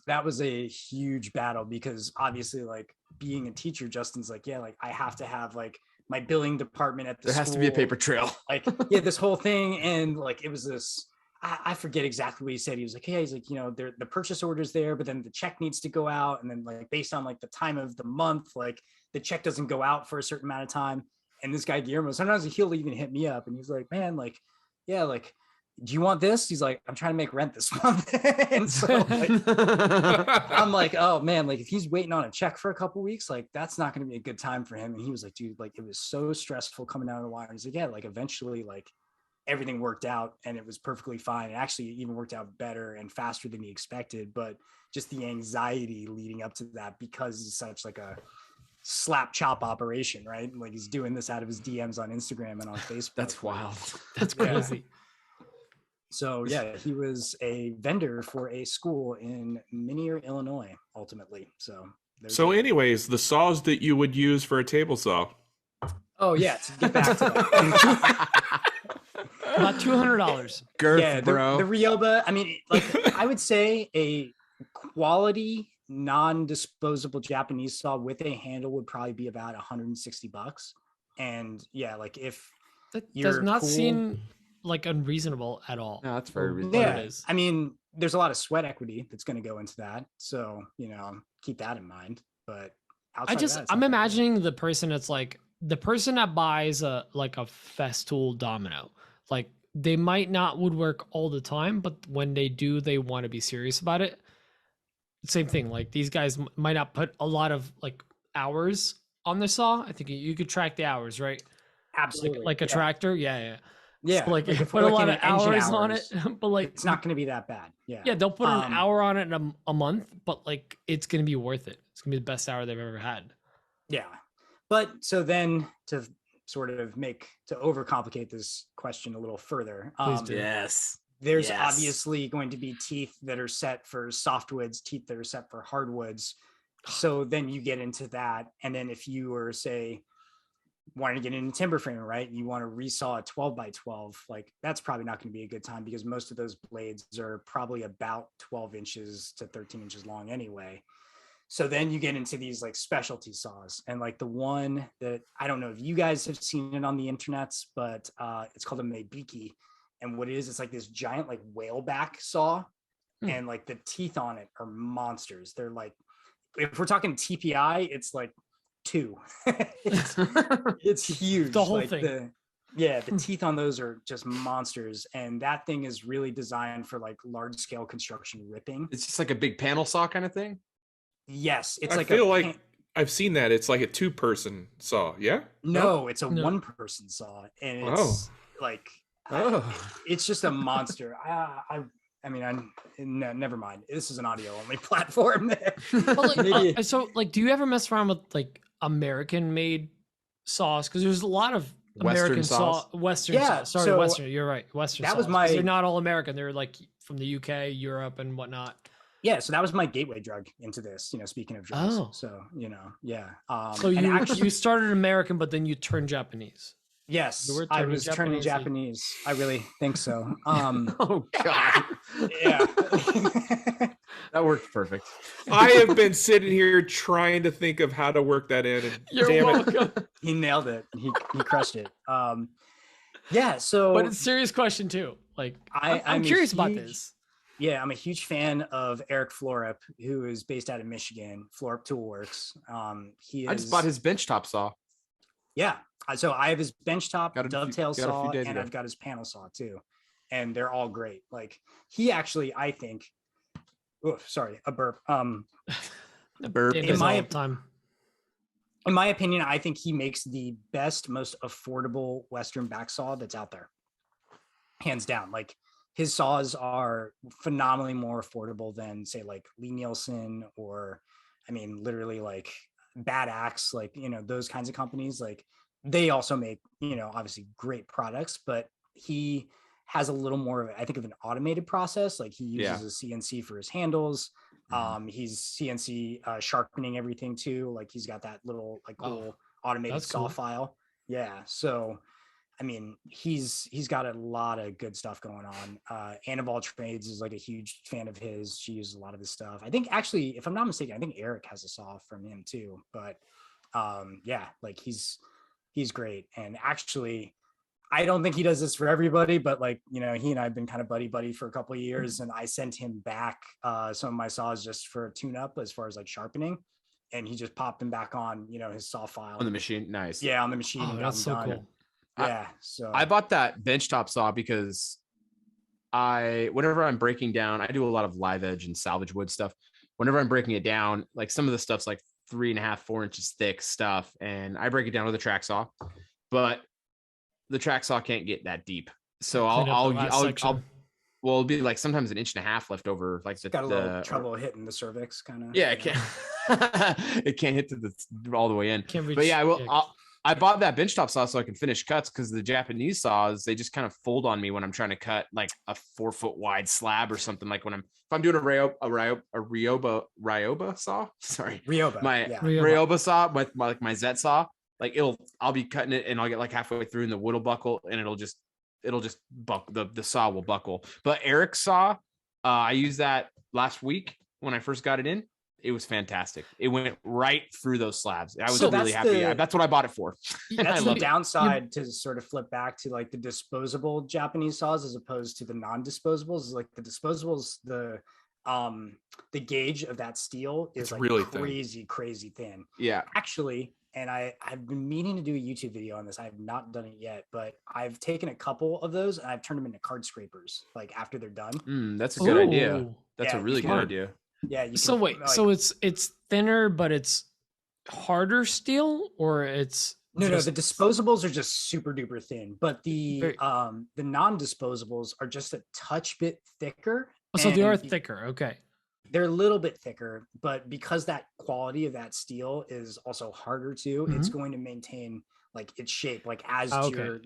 that was a huge battle, because obviously like being a teacher, Justin's like, yeah, like I have to have like my billing department at the There has to be a school, paper trail. like yeah, this whole thing. And like it was this, I forget exactly what he said. He was like, yeah, he's like, you know, the purchase order's there, but then the check needs to go out, and then like based on like the time of the month, like the check doesn't go out for a certain amount of time. And this guy Guillermo, sometimes he'll even hit me up and he's like, man, like, yeah, like, do you want this? He's like, I'm trying to make rent this month. And so like, I'm like, oh man, like if he's waiting on a check for a couple weeks, like that's not going to be a good time for him. And he was like, dude, like it was so stressful coming out of the wire. He's like, yeah, like eventually like everything worked out and it was perfectly fine. It actually even worked out better and faster than he expected. But just the anxiety leading up to that, because he's such like a slap chop operation, right? Like he's doing this out of his DMs on Instagram and on Facebook. That's wild. That's crazy. So yeah, he was a vendor for a school in Minier, Illinois, ultimately. So anyways, the saws that you would use for a table saw. oh yeah, to get back to that. About $200. Girth, Yeah, bro. the Ryoba. I mean, like I would say a quality non-disposable Japanese saw with a handle would probably be about $160. And yeah, like if That you're does not cool- seem like unreasonable at all. No, that's for very what reasonable. yeah, it is. I mean, there's a lot of sweat equity that's going to go into that, so keep that in mind. But outside of that, it's I'm not that imagining the person that's like the person that buys a Festool domino. Like they might not woodwork all the time, but when they do, they want to be serious about it. Same thing. Like these guys might not put a lot of like hours on the saw. I think you could track the hours, right? bad. Absolutely, Like a yeah. tractor. Yeah. Yeah, So, like if put we're a lot looking of at engine hours on it, but like it's not going to be that bad. Yeah, yeah, they'll put an Um, hour on it in a month, but like it's gonna be worth it. It's gonna be the best hour they've ever had. Yeah. But so then to sort of overcomplicate this question a little further, Please do. Yes. there's Yes. obviously going to be teeth that are set for softwoods, teeth that are set for hardwoods. So then you get into that. And then if you were, say, wanting to get into timber framing, right? You want to resaw a 12 by 12, like that's probably not going to be a good time because most of those blades are probably about 12 inches to 13 inches long anyway. So then you get into these like specialty saws, and like the one that I don't know if you guys have seen it on the internets, but it's called a Mebiki. And what it is, it's like this giant like whaleback saw, and like the teeth on it are monsters. They're like, if we're talking TPI, it's like 2. it's huge. The whole like thing. the teeth on those are just monsters, and that thing is really designed for like large scale construction ripping. It's just like a big panel saw kind of thing. Yes, it's I like feel like I've seen that. It's like a 2-person saw. Yeah. no, it's a No. 1-person saw, and it's like it's just a monster. Never mind. This is an audio only platform. But like, Maybe- so like, do you ever mess around with like American made saws? Because there's a lot of American Western Yeah, saws. Sorry, so Western. You're right. Western. that was saws, 'cause my- They're not all American. They're like from the UK, Europe, and whatnot. Yeah, so that was my gateway drug into this. Speaking of drugs. Oh. So yeah. So and you actually, you started American, but then you turned Japanese. yes, You were I turning was turning Japanese. Japanese. I really think so. Oh God. Yeah. That worked perfect. I have been sitting here trying to think of how to work that in. And You're damn it. welcome. He nailed it. He crushed it. Yeah. So But it's a serious question too. Like I'm I'm a curious about huge- this. Yeah, I'm a huge fan of Eric Florup, who is based out of Michigan, Florup Toolworks. He I just bought his benchtop saw. Yeah. So I have his benchtop Got it a few- dovetail got it a few saw, days and ago. I've got his panel saw too. And they're all great. Like he actually, I think, a burp. The burp. Dave in does my all the time. In my opinion, I think he makes the best, most affordable Western back saw that's out there. Hands down. Like his saws are phenomenally more affordable than say like Lee Nielsen or literally like Bad Axe, like, those kinds of companies. Like they also make, obviously great products, but he has a little more of, I think, of an automated process. Like he uses a CNC for his handles. He's CNC sharpening everything too. Like he's got that little like cool automated saw cool. file. Yeah. So, he's got a lot of good stuff going on. Annabelle Trades is like a huge fan of his. She uses a lot of his stuff. I think actually, if I'm not mistaken, I think Eric has a saw from him too. But yeah, like he's great. And actually, I don't think he does this for everybody, but like, he and I have been kind of buddy for a couple of years, and I sent him back some of my saws just for a tune up as far as like sharpening, and he just popped them back on, his saw file On the machine. Nice. Yeah, on the machine. Oh, and got that's so them done. cool. Yeah. So I bought that benchtop saw because whenever I'm breaking down, I do a lot of live edge and salvage wood stuff. Whenever I'm breaking it down, like some of the stuff's like 3.5, 4 inches thick stuff, and I break it down with a track saw, but the track saw can't get that deep. So Clean up the last I'll section. well, it'll be like sometimes 1.5 inches left over, like Got a little trouble hitting the cervix, kind of. Yeah, it can't. It can't hit all the way in. Can't reach, But yeah, I bought that benchtop saw so I can finish cuts, because the Japanese saws, they just kind of fold on me when I'm trying to cut like a 4-foot wide slab or something. Like if I'm doing a Ryoba saw, sorry, Ryoba saw with my Z saw, like I'll be cutting it and I'll get like halfway through and the wood will buckle and it'll just buckle, the saw will buckle. But Eric's saw, I used that last week when I first got it in. It was fantastic. It went right through those slabs. I was really happy. That's what I bought it for. That's the downside to sort of flip back to like the disposable Japanese saws as opposed to the non-disposables. Like the disposables, the gauge of that steel is like really crazy thin. Yeah. Actually, and I've been meaning to do a YouTube video on this. I have not done it yet, but I've taken a couple of those and I've turned them into card scrapers, like after they're done. That's a good idea. That's a really good idea. Yeah. So it's thinner, but it's harder steel, or it's no. The disposables are just super duper thin, but the non-disposables are just a touch bit thicker. So they are thicker. Okay. They're a little bit thicker, but because that quality of that steel is also harder too, it's going to maintain like its shape, like as you're,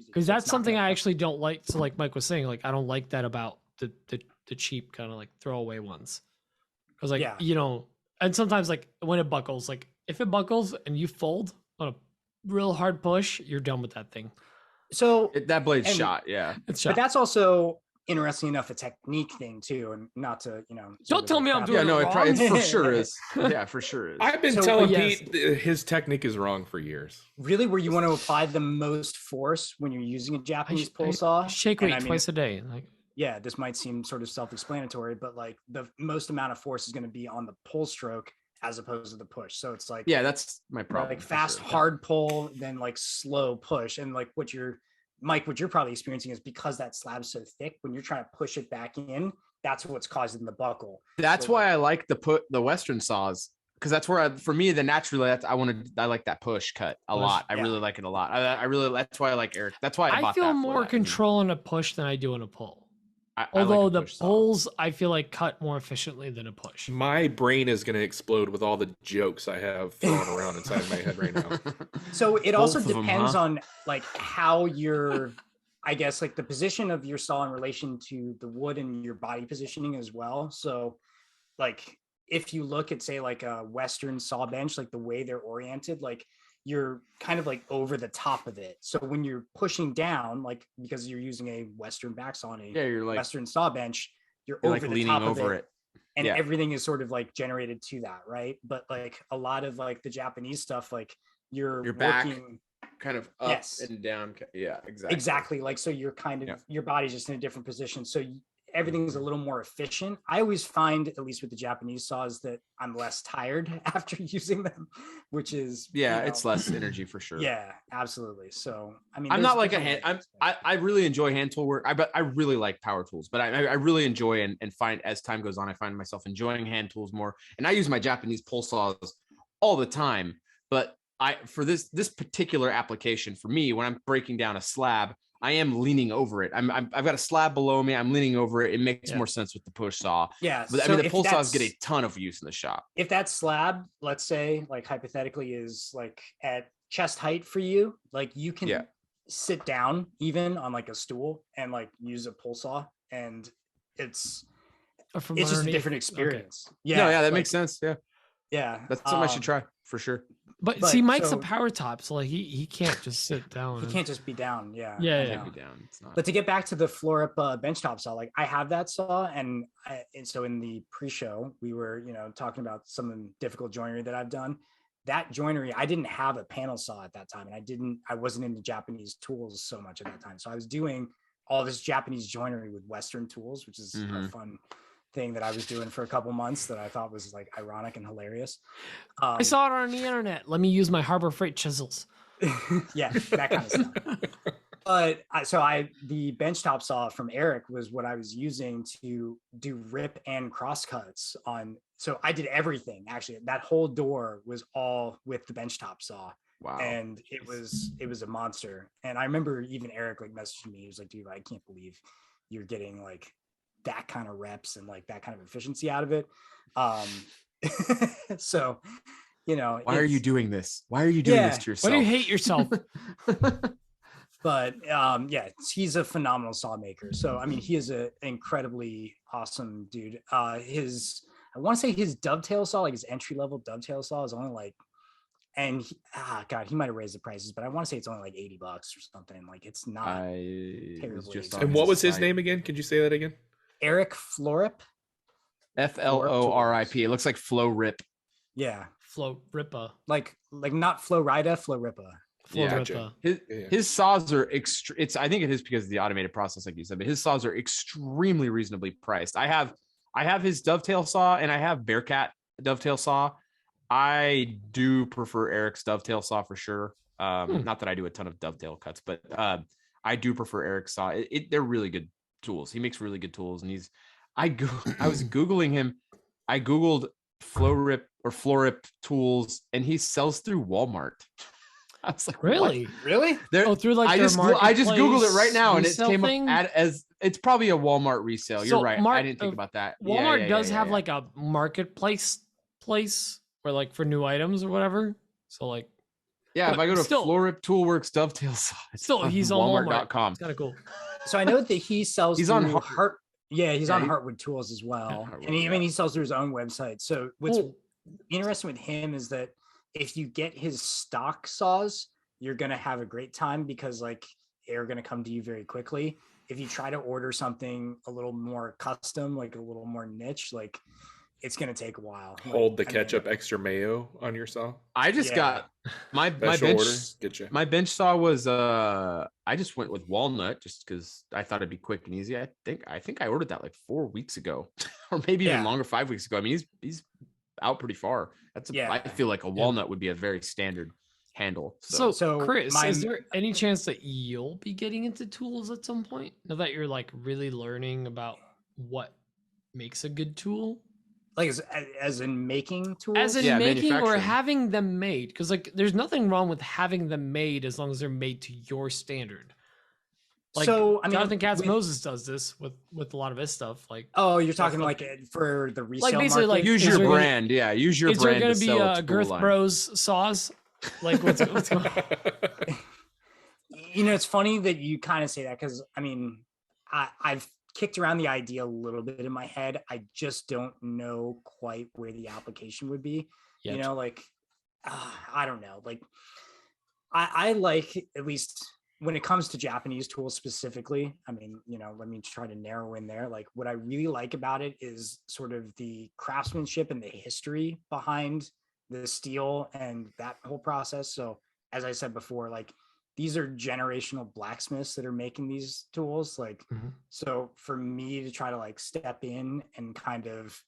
because that's something I actually don't like. So like Mike was saying, like I don't like that about the cheap kind of like throwaway ones. Because like, and sometimes like when it buckles, like if it buckles and you fold on a real hard push, you're done with that thing. So that blade's shot. Yeah. It's shot. But that's also interesting enough a technique thing too, and not to, don't tell me I'm doing it wrong. It for sure is. Yeah, for sure is. I've been telling Pete his technique is wrong for years. Really, where you want to apply the most force when you're using a Japanese pull saw? Shake weight twice a day. Like, yeah, this might seem sort of self-explanatory, but like the most amount of force is going to be on the pull stroke as opposed to the push. So it's like, that's my problem. Like fast, hard pull, then like slow push. And like what you're probably experiencing is because that slab's so thick, when you're trying to push it back in, that's what's causing the buckle. That's why I like the Western saws, because that's where for me, I like that push cut a lot. I really like it a lot. That's why I like Eric. That's why I feel more control in a push than I do in a pull. Although the pulls, I feel like cut more efficiently than a push. My brain is going to explode with all the jokes I have thrown around inside my head right now. So it also depends on like how you're, I guess, like the position of your saw in relation to the wood and your body positioning as well. So like if you look at, say, like a Western saw bench, like the way they're oriented, like you're kind of like over the top of it. So when you're pushing down, like because you're using a Western back saw on a Western saw bench, you're over like the leaning top over it. And everything is sort of like generated to that, right? But like a lot of like the Japanese stuff, like you're back working kind of up and down. Yeah, exactly. Like, so you're kind of, your body's just in a different position. So everything's a little more efficient. I always find, at least with the Japanese saws, that I'm less tired after using them, which is it's less energy for sure. Yeah, absolutely. So I mean, I'm not like a hand. I really enjoy hand tool work. But I really like power tools. But I really enjoy and find, as time goes on, I find myself enjoying hand tools more. And I use my Japanese pull saws all the time. But for this particular application, for me, when I'm breaking down a slab, I am leaning over it. I've got a slab below me. I'm leaning over it. It makes more sense with the push saw. Yeah. But I mean, the pull saws get a ton of use in the shop. If that slab, let's say, like hypothetically, is like at chest height for you, like you can sit down even on like a stool and like use a pull saw, and it's just a different experience. Okay. Yeah. That makes sense. Yeah. Yeah. That's something I should try for sure. But see, Mike's a power top, so like he can't just sit down. He can't just be down. Yeah. Can't be down. It's not. But to get back to the floor up benchtop saw, like I have that saw, and so in the pre-show we were talking about some of the difficult joinery that I've done. That joinery, I didn't have a panel saw at that time, and I wasn't into Japanese tools so much at that time. So I was doing all this Japanese joinery with Western tools, which is a fun thing that I was doing for a couple months that I thought was like ironic and hilarious. I saw it on the internet. Let me use my Harbor Freight chisels. Yeah, that kind of stuff. But the benchtop saw from Eric was what I was using to do rip and cross cuts on. So I did everything. Actually, that whole door was all with the benchtop saw. Wow. And it was a monster. And I remember even Eric like messaging me. He was like, "Dude, I can't believe you're getting like that kind of reps and like that kind of efficiency out of it. So, why are you doing this? Why are you doing this to yourself? Why do you hate yourself? But he's a phenomenal saw maker. So, I mean, he is an incredibly awesome dude. I want to say his dovetail saw, like his entry-level dovetail saw is only like, and he might have raised the prices, but I want to say it's only like $80 or something. Like it's not terribly. And what was his name again? Could you say that again? Eric Florip. Florip. It looks like Flow Rip. Yeah. Flow Rippa. Like not Flow Rida, Flow Rippa. Gotcha. His saws are I think it is because of the automated process, like you said, but his saws are extremely reasonably priced. I have his dovetail saw and I have Bearcat dovetail saw. I do prefer Eric's dovetail saw for sure. Not that I do a ton of dovetail cuts, but I do prefer Eric's saw. They're really good tools. He makes really good tools, and I was Googling him. I Googled Florip tools, and he sells through Walmart. I was like, really? Through like I just Googled it right now, and it came up as it's probably a Walmart resale. You're right. I didn't think about that. Walmart does have like a marketplace place where like for new items or whatever. So like, yeah, if I go to Florip Toolworks dovetail saw, he's on Walmart.com. It's kind of cool. So I know that he sells. He's on Heart. He's on Heartwood Tools as well, and he sells through his own website. So what's interesting with him is that if you get his stock saws, you're gonna have a great time because like they're gonna come to you very quickly. If you try to order something a little more custom, like a little more niche, like it's gonna take a while. Hold the ketchup extra mayo on your saw. I just got my bench saw was I just went with walnut just because I thought it'd be quick and easy. I think I ordered that like 4 weeks ago or maybe even longer, 5 weeks ago. I mean he's out pretty far. I feel like a walnut would be a very standard handle. So Chris, is there any chance that you'll be getting into tools at some point now that you're like really learning about what makes a good tool? Like as in making tools? As in making or having them made? Because like there's nothing wrong with having them made as long as they're made to your standard. Like, so I mean, Jonathan JKMoses does this with a lot of his stuff. Like, oh, you're talking like for the resale like basically market? like use your brand, use your brand. Is there going to be Girth Bros saws? Like what's going on? It's funny that you kind of say that because I mean, I've kicked around the idea a little bit in my head. I just don't know quite where the application would be. Yet. I don't know. Like, I like, at least when it comes to Japanese tools specifically, I mean, let me try to narrow in there. Like what I really like about it is sort of the craftsmanship and the history behind the steel and that whole process. So as I said before, like these are generational blacksmiths that are making these tools. Like, so for me to try to like step in and kind of,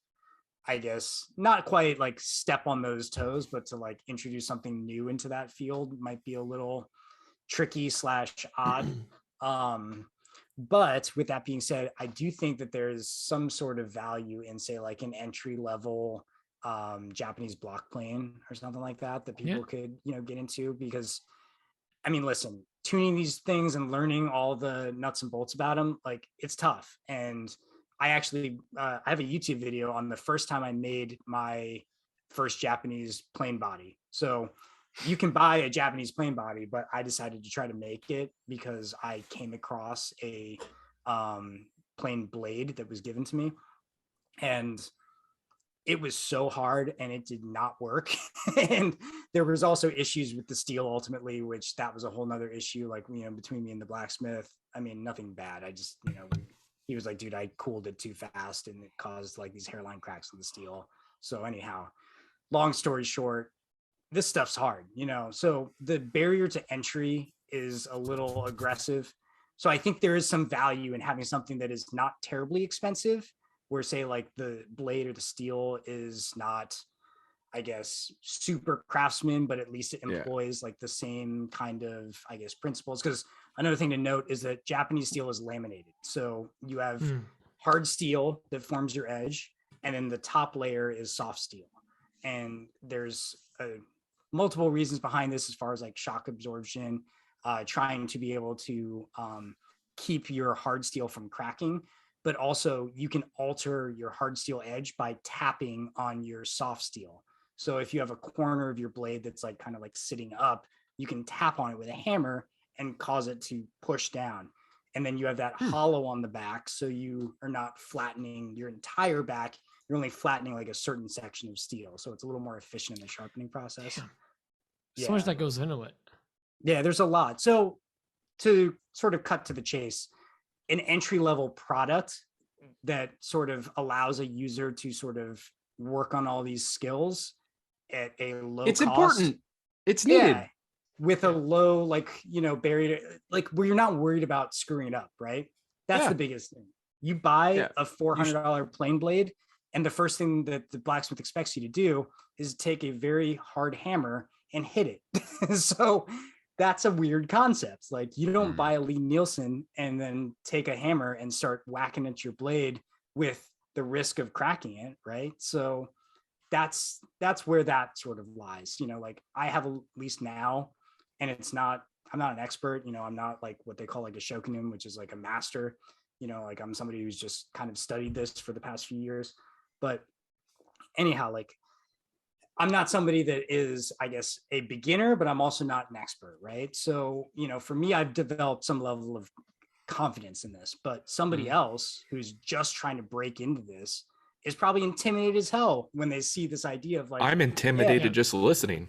I guess, not quite like step on those toes, but to like introduce something new into that field might be a little tricky / odd. But with that being said, I do think that there's some sort of value in, say, like an entry level Japanese block plane or something like that people could, get into, because I mean, listen, tuning these things and learning all the nuts and bolts about them, like it's tough. And I actually, I have a YouTube video on the first time I made my first Japanese plane body. So you can buy a Japanese plane body, but I decided to try to make it because I came across a plane blade that was given to me. And it was so hard and it did not work. And there was also issues with the steel ultimately, which that was a whole nother issue, like, between me and the blacksmith. I mean, nothing bad. I just, he was like, dude, I cooled it too fast and it caused like these hairline cracks on the steel. So anyhow, long story short, this stuff's hard, so the barrier to entry is a little aggressive. So I think there is some value in having something that is not terribly expensive, where say like the blade or the steel is not, I guess, super craftsman, but at least it employs like the same kind of, I guess, principles. Because another thing to note is that Japanese steel is laminated. So you have hard steel that forms your edge, and then the top layer is soft steel. And there's multiple reasons behind this as far as like shock absorption, trying to be able to keep your hard steel from cracking. but also you can alter your hard steel edge by tapping on your soft steel. So if you have a corner of your blade that's like kind of like sitting up, you can tap on it with a hammer and cause it to push down. And then you have that hollow on the back, so you are not flattening your entire back. You're only flattening like a certain section of steel, so it's a little more efficient in the sharpening process. Damn. So much that goes into it. Yeah, there's a lot. So to sort of cut to the chase, an entry-level product that sort of allows a user to sort of work on all these skills at a low It's cost. important. It's needed. Yeah, with a low, like, you know, barrier, like where you're not worried about screwing it up, right? That's the biggest thing. You buy a $400 plane blade, and the first thing that the blacksmith expects you to do is take a very hard hammer and hit it. So that's a weird concept. Like, you don't buy a Lee Nielsen and then take a hammer and start whacking at your blade with the risk of cracking it, right? So that's where that sort of lies. You know, like, I have, at least now, and I'm not an expert, you know, I'm not like what they call like a shokunin, which is like a master, you know, like I'm somebody who's just kind of studied this for the past few years. But anyhow, like, I'm not somebody that is, I guess, a beginner, but I'm also not an expert, right? So, you know, for me, I've developed some level of confidence in this, but somebody else who's just trying to break into this is probably intimidated as hell when they see this idea of like, I'm intimidated just listening.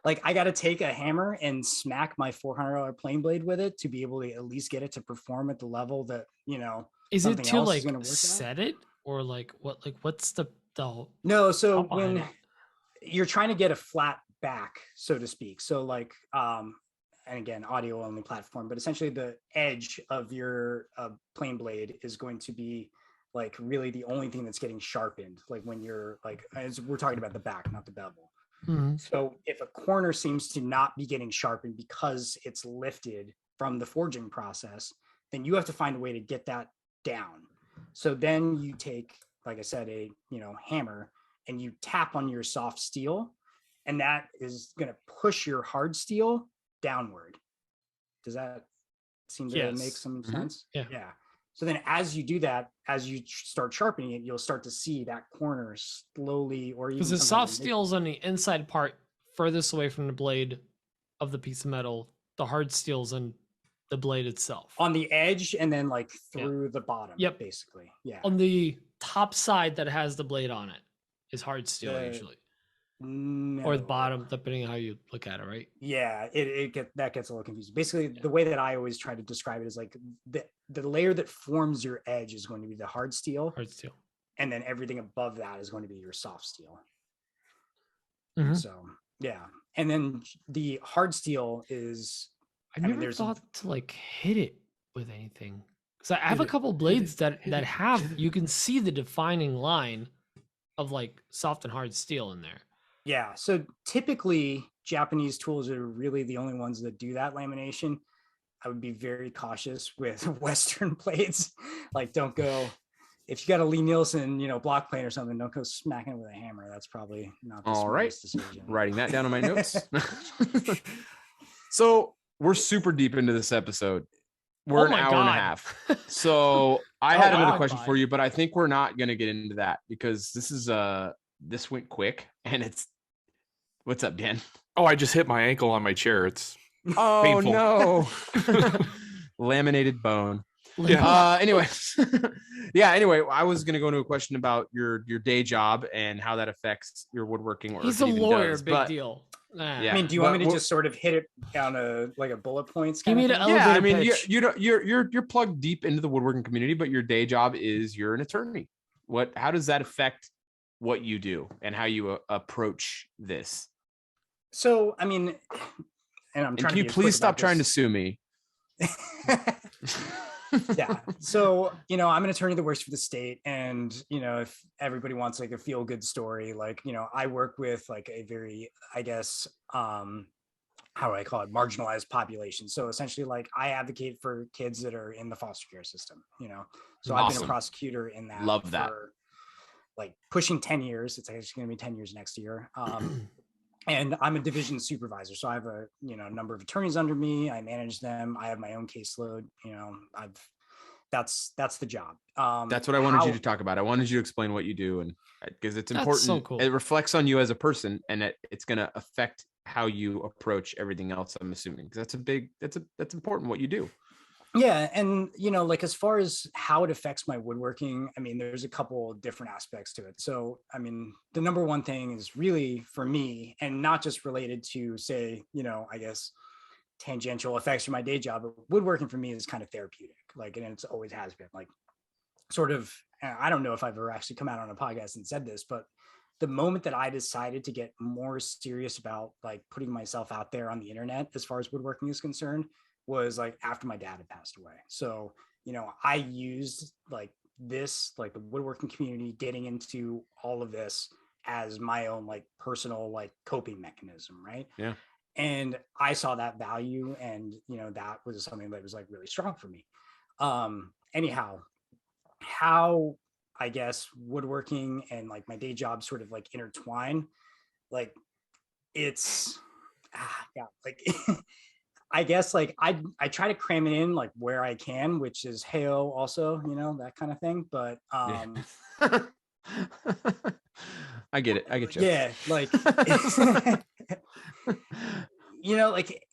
Like, I got to take a hammer and smack my $400 plane blade with it to be able to at least get it to perform at the level that, you know, is it to like work set it, or like what's the no? So when you're trying to get a flat back, so to speak, so like, and again, audio only platform, but essentially the edge of your plane blade is going to be like really the only thing that's getting sharpened. Like when you're like, as we're talking about the back, not the bevel. So if a corner seems to not be getting sharpened because it's lifted from the forging process, then you have to find a way to get that down. So then you take, like I said, a, you know, hammer, and you tap on your soft steel, and that is going to push your hard steel downward. Does that seem to make some sense? Yeah. So then as you do that, as you start sharpening it, you'll start to see that corner slowly, or even because the soft steel's on the inside part furthest away from the blade of the piece of metal. The hard steel's on the blade itself. On the edge, and then like through the bottom, basically. Yeah. On the top side that has the blade on it is hard steel usually. No. Or the bottom, depending on how you look at it, right? Yeah, that gets a little confusing. Basically, the way that I always try to describe it is like the layer that forms your edge is going to be the hard steel, and then everything above that is going to be your soft steel. So yeah, and then the hard steel is. I never thought to like hit it with anything, because I have a couple blades that have, you can see the defining line of like soft and hard steel in there. Yeah, so typically Japanese tools are really the only ones that do that lamination. I would be very cautious with Western blades. Like, don't go, if you got a Lee Nielsen, you know, block plane or something, don't go smacking it with a hammer. That's probably not the smartest decision. Writing that down on my notes. So we're super deep into this episode. We're an hour and a half. So I had another question for you, but I think we're not going to get into that because this went quick, and it's, what's up, Dan? Oh, I just hit my ankle on my chair. It's painful. No. Laminated bone. Yeah. Anyway, I was going to go into a question about your day job and how that affects your woodworking. Or he's a lawyer, big deal. Yeah. I mean, do you want me to just sort of hit it down like a bullet points? Give me the elevator I mean, pitch. you're plugged deep into the woodworking community, but your day job is you're an attorney. How does that affect what you do and how you approach this? So, I mean, and can you please stop trying to sue me? Yeah. So, you know, I'm an attorney that works for the state, and, you know, if everybody wants like a feel good story, like, you know, I work with like a very, I guess, how do I call it, marginalized population. So essentially, like, I advocate for kids that are in the foster care system, you know. So I've been a prosecutor in that. Love that. For like pushing 10 years. It's actually going to be 10 years next year. And I'm a division supervisor. So I have a, you know, number of attorneys under me. I manage them. I have my own caseload. You know, that's the job. That's what I wanted you to talk about. I wanted you to explain what you do, and because it's important. So cool. It reflects on you as a person, and it's going to affect how you approach everything else, I'm assuming, because that's important what you do. Yeah. And, like, as far as how it affects my woodworking, I mean, there's a couple different aspects to it. So, I mean, the number one thing is really for me, and not just related to, say, I guess tangential effects from my day job, but woodworking for me is kind of therapeutic, like, and it's always has been, like, sort of, I don't know if I've ever actually come out on a podcast and said this, but the moment that I decided to get more serious about, like, putting myself out there on the internet as far as woodworking is concerned was, like, after my dad had passed away. So, I used, like, this, like, the woodworking community, getting into all of this as my own, like, personal, like, coping mechanism, right? Yeah. And I saw that value, and, that was something that was, like, really strong for me. Anyhow, how, I guess, woodworking and, like, my day job sort of, like, intertwine, like, it's like I guess, like, I try to cram it in, like, where I can, which is Heyo also, that kind of thing. But I get it. I get you. Yeah, like, like,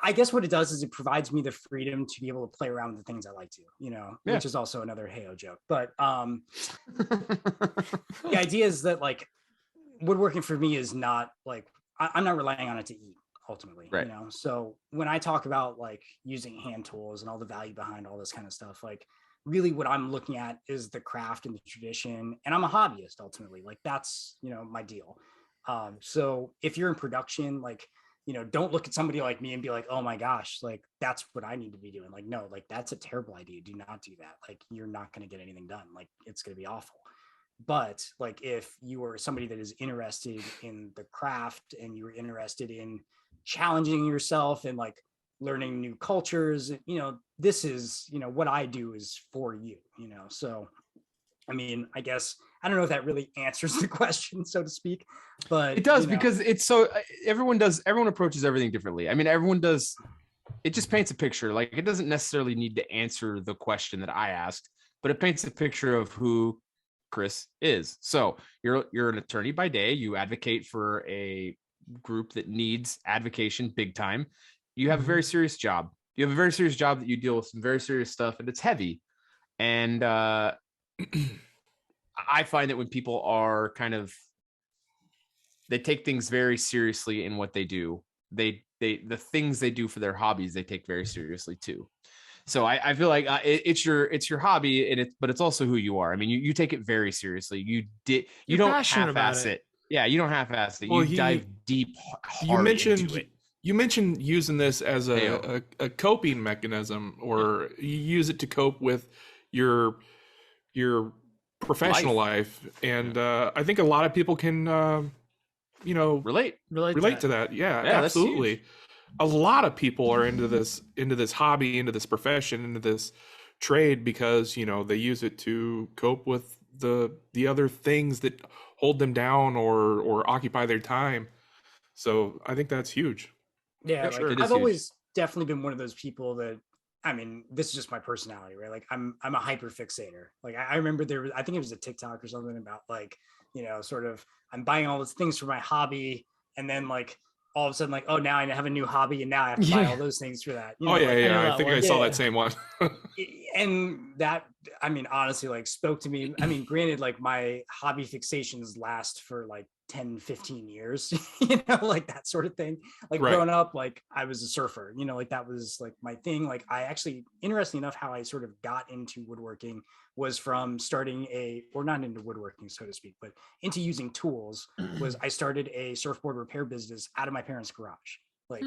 I guess what it does is it provides me the freedom to be able to play around with the things I like to, which is also another Heyo joke. But the idea is that, like, woodworking for me is not, like, I'm not relying on it to eat, ultimately, right. So when I talk about, like, using hand tools and all the value behind all this kind of stuff, like, really what I'm looking at is the craft and the tradition, and I'm a hobbyist ultimately, like, that's, my deal. So if you're in production, like, don't look at somebody like me and be like, oh my gosh, like, that's what I need to be doing. Like, no, like, that's a terrible idea. Do not do that. Like, you're not going to get anything done. Like, it's going to be awful. But, like, if you are somebody that is interested in the craft, and you're interested in challenging yourself and, like, learning new cultures, this is, what I do is for you, so, I mean, I guess, I don't know if that really answers the question, so to speak, but it does, because it's so everyone approaches everything differently. I mean, everyone does. It just paints a picture. Like, it doesn't necessarily need to answer the question that I asked, but it paints a picture of who Chris is. So you're an attorney by day. You advocate for a group that needs advocation big time. You have a very serious job. You have a very serious job that you deal with some very serious stuff, and it's heavy. And I find that when people are they take things very seriously in what they do, the things they do for their hobbies, they take very seriously too. So I feel like it's your hobby, but it's also who you are. I mean, you take it very seriously. You don't half-ass it. Yeah, you don't half-ass it. Well, you dive deep, hard into it. You mentioned using this as a coping mechanism, or you use it to cope with your professional life. And I think a lot of people can relate to that. Yeah, absolutely. A lot of people are into this hobby, into this profession, into this trade, because they use it to cope with the other things that hold them down or occupy their time. So I think that's huge. Yeah, like, I've always definitely been one of those people that, I mean, this is just my personality, right? Like, I'm a hyper fixator. Like, I remember I think it was a TikTok or something about, like, sort of, I'm buying all these things for my hobby, and then, like, all of a sudden, like, oh, now I have a new hobby, and now I have to buy all those things for that. I think I saw that same one. And that, I mean, honestly, like, spoke to me. I mean, granted, like, my hobby fixations last for, like, 10, 15 years, like, that sort of thing. Like, growing up, like, I was a surfer, like, that was, like, my thing. Like, I actually, interesting enough, how I sort of got into woodworking was from starting or not into woodworking, so to speak, but into using tools. Was I started a surfboard repair business out of my parents' garage, like,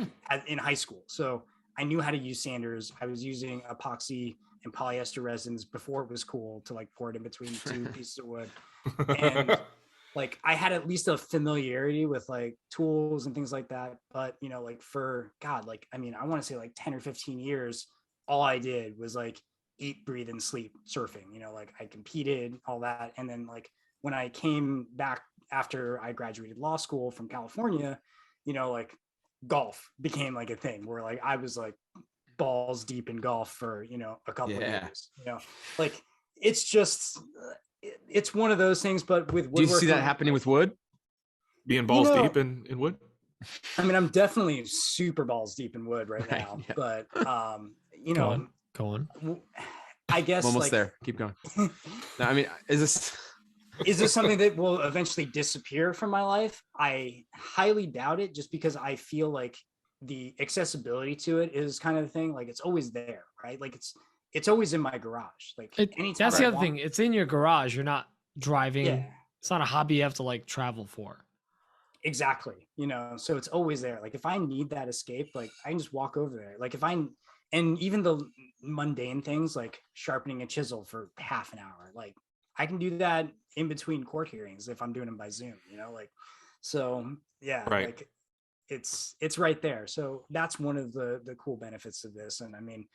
in high school. So I knew how to use sanders. I was using epoxy and polyester resins before it was cool to, like, pour it in between two pieces of wood. And like, I had at least a familiarity with, like, tools and things like that. But, like, for God, like, I mean, I want to say, like, 10 or 15 years, all I did was, like, eat, breathe, and sleep surfing. Like, I competed, all that. And then, like, when I came back after I graduated law school from California, like, golf became, like, a thing where, like, I was, like, balls deep in golf for, a couple of Yeah. years, like it's just, it's one of those things, but with Do you see woodworking, that happening with wood? Being balls deep in wood. I mean, I'm definitely super balls deep in wood right now, yeah. but Go on. I guess I'm almost like, there. Keep going. No, I mean, is this something that will eventually disappear from my life? I highly doubt it, just because I feel like the accessibility to it is kind of the thing. Like it's always there, right? Like it's always in my garage. Like anytime. That's the other thing. It's in your garage. You're not driving. Yeah. It's not a hobby you have to like travel for. Exactly. So it's always there. Like if I need that escape, like I can just walk over there. Like and even the mundane things like sharpening a chisel for half an hour, like I can do that in between court hearings if I'm doing them by Zoom, like, so yeah, Right. like it's right there. So that's one of the cool benefits of this. And I mean,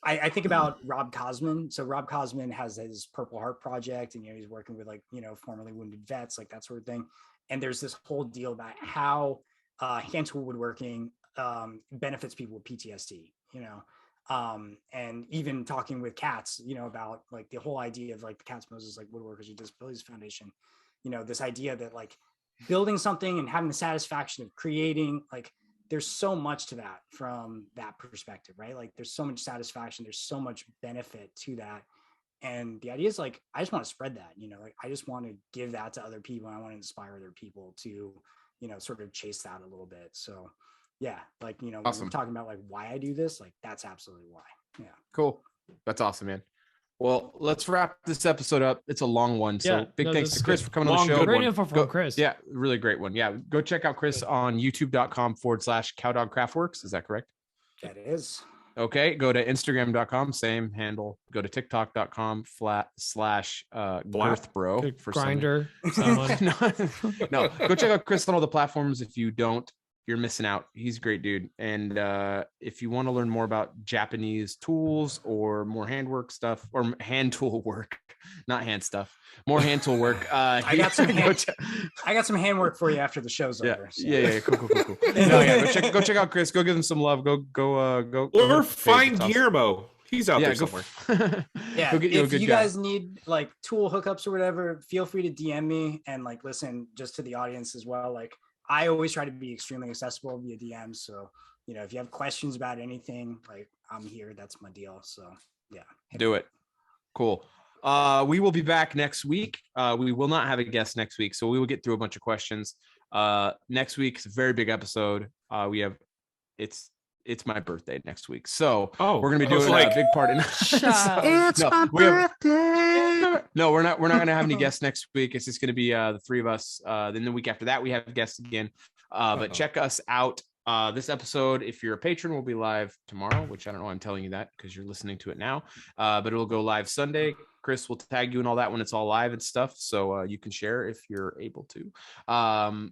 I think about Rob Cosman. So Rob Cosman has his Purple Heart project, and he's working with like formerly wounded vets, like that sort of thing. And there's this whole deal about how hand tool woodworking benefits people with PTSD. And even talking with cats, about like the whole idea of like the JKMoses, like Woodworkers with Disabilities Foundation. This idea that like building something and having the satisfaction of creating, like there's so much to that from that perspective, right? Like there's so much satisfaction, there's so much benefit to that. And the idea is like, I just want to spread that, like I just want to give that to other people. And I want to inspire other people to, sort of chase that a little bit. So yeah, like, Awesome. when we're talking about like why I do this, like that's absolutely why. Yeah. cool? That's awesome, man. Well, let's wrap this episode up. It's a long one. So Yeah, big no, thanks this to is Chris good. for coming on the show. Good Great one. info from Chris. Yeah, really great one. Yeah, go check out Chris on youtube.com/Cowdog Craftworks. Is that correct? That is. Okay, go to Instagram.com, same handle. Go to TikTok.com/girthbro Good for grinder. no, go check out Chris on all the platforms. If you don't, you're missing out. He's a great dude. And if you want to learn more about Japanese tools or more handwork stuff or hand tool work, not hand stuff, more hand tool work. I got some handwork for you after the show's over. So. Yeah. Cool. No, yeah, go check out Chris. Go give him some love. Go. Or find Guillermo. He's out there somewhere. Yeah, go get you a if good you guy. guys need like tool hookups or whatever, feel free to DM me. And like, listen, just to the audience as well, like I always try to be extremely accessible via DM. So, if you have questions about anything, like I'm here, that's my deal. So yeah. Do it. Cool. We will be back next week. We will not have a guest next week, so we will get through a bunch of questions. Next week's a very big episode. It's my birthday next week, so we're gonna be doing a big part in. It's my birthday. No, we're not gonna have any guests next week. It's just gonna be the three of us. Then the week after that, we have guests again. But check us out. This episode, if you're a patron, will be live tomorrow, which I don't know why I'm telling you that because you're listening to it now. But it'll go live Sunday. Chris will tag you and all that when it's all live and stuff. So you can share if you're able to.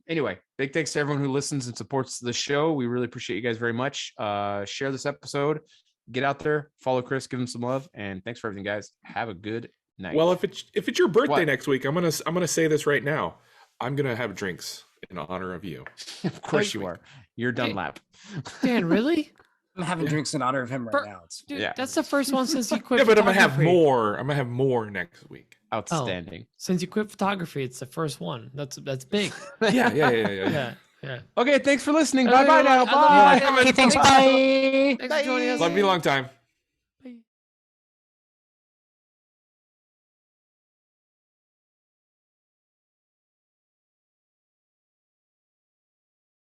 Anyway, big thanks to everyone who listens and supports the show. We really appreciate you guys very much. Share this episode. Get out there, follow Chris, give him some love. And thanks for everything, guys. Have a good night. Well, if it's your birthday next week, I'm gonna say this right now. I'm gonna have drinks in honor of you. Of course you are. You're Dunlap. Dan, really? I'm having drinks in honor of him right now. Dude, that's the first one since you quit. Yeah, but I'm gonna have photography. more. I'm gonna have more next week. Outstanding. Since you quit photography, it's the first one. That's big. Yeah. Yeah. Okay, thanks for listeing. I Bye love now. you. I love Bye. you. Okay, thanks. Bye. Thanks for joining us. Love you a long time.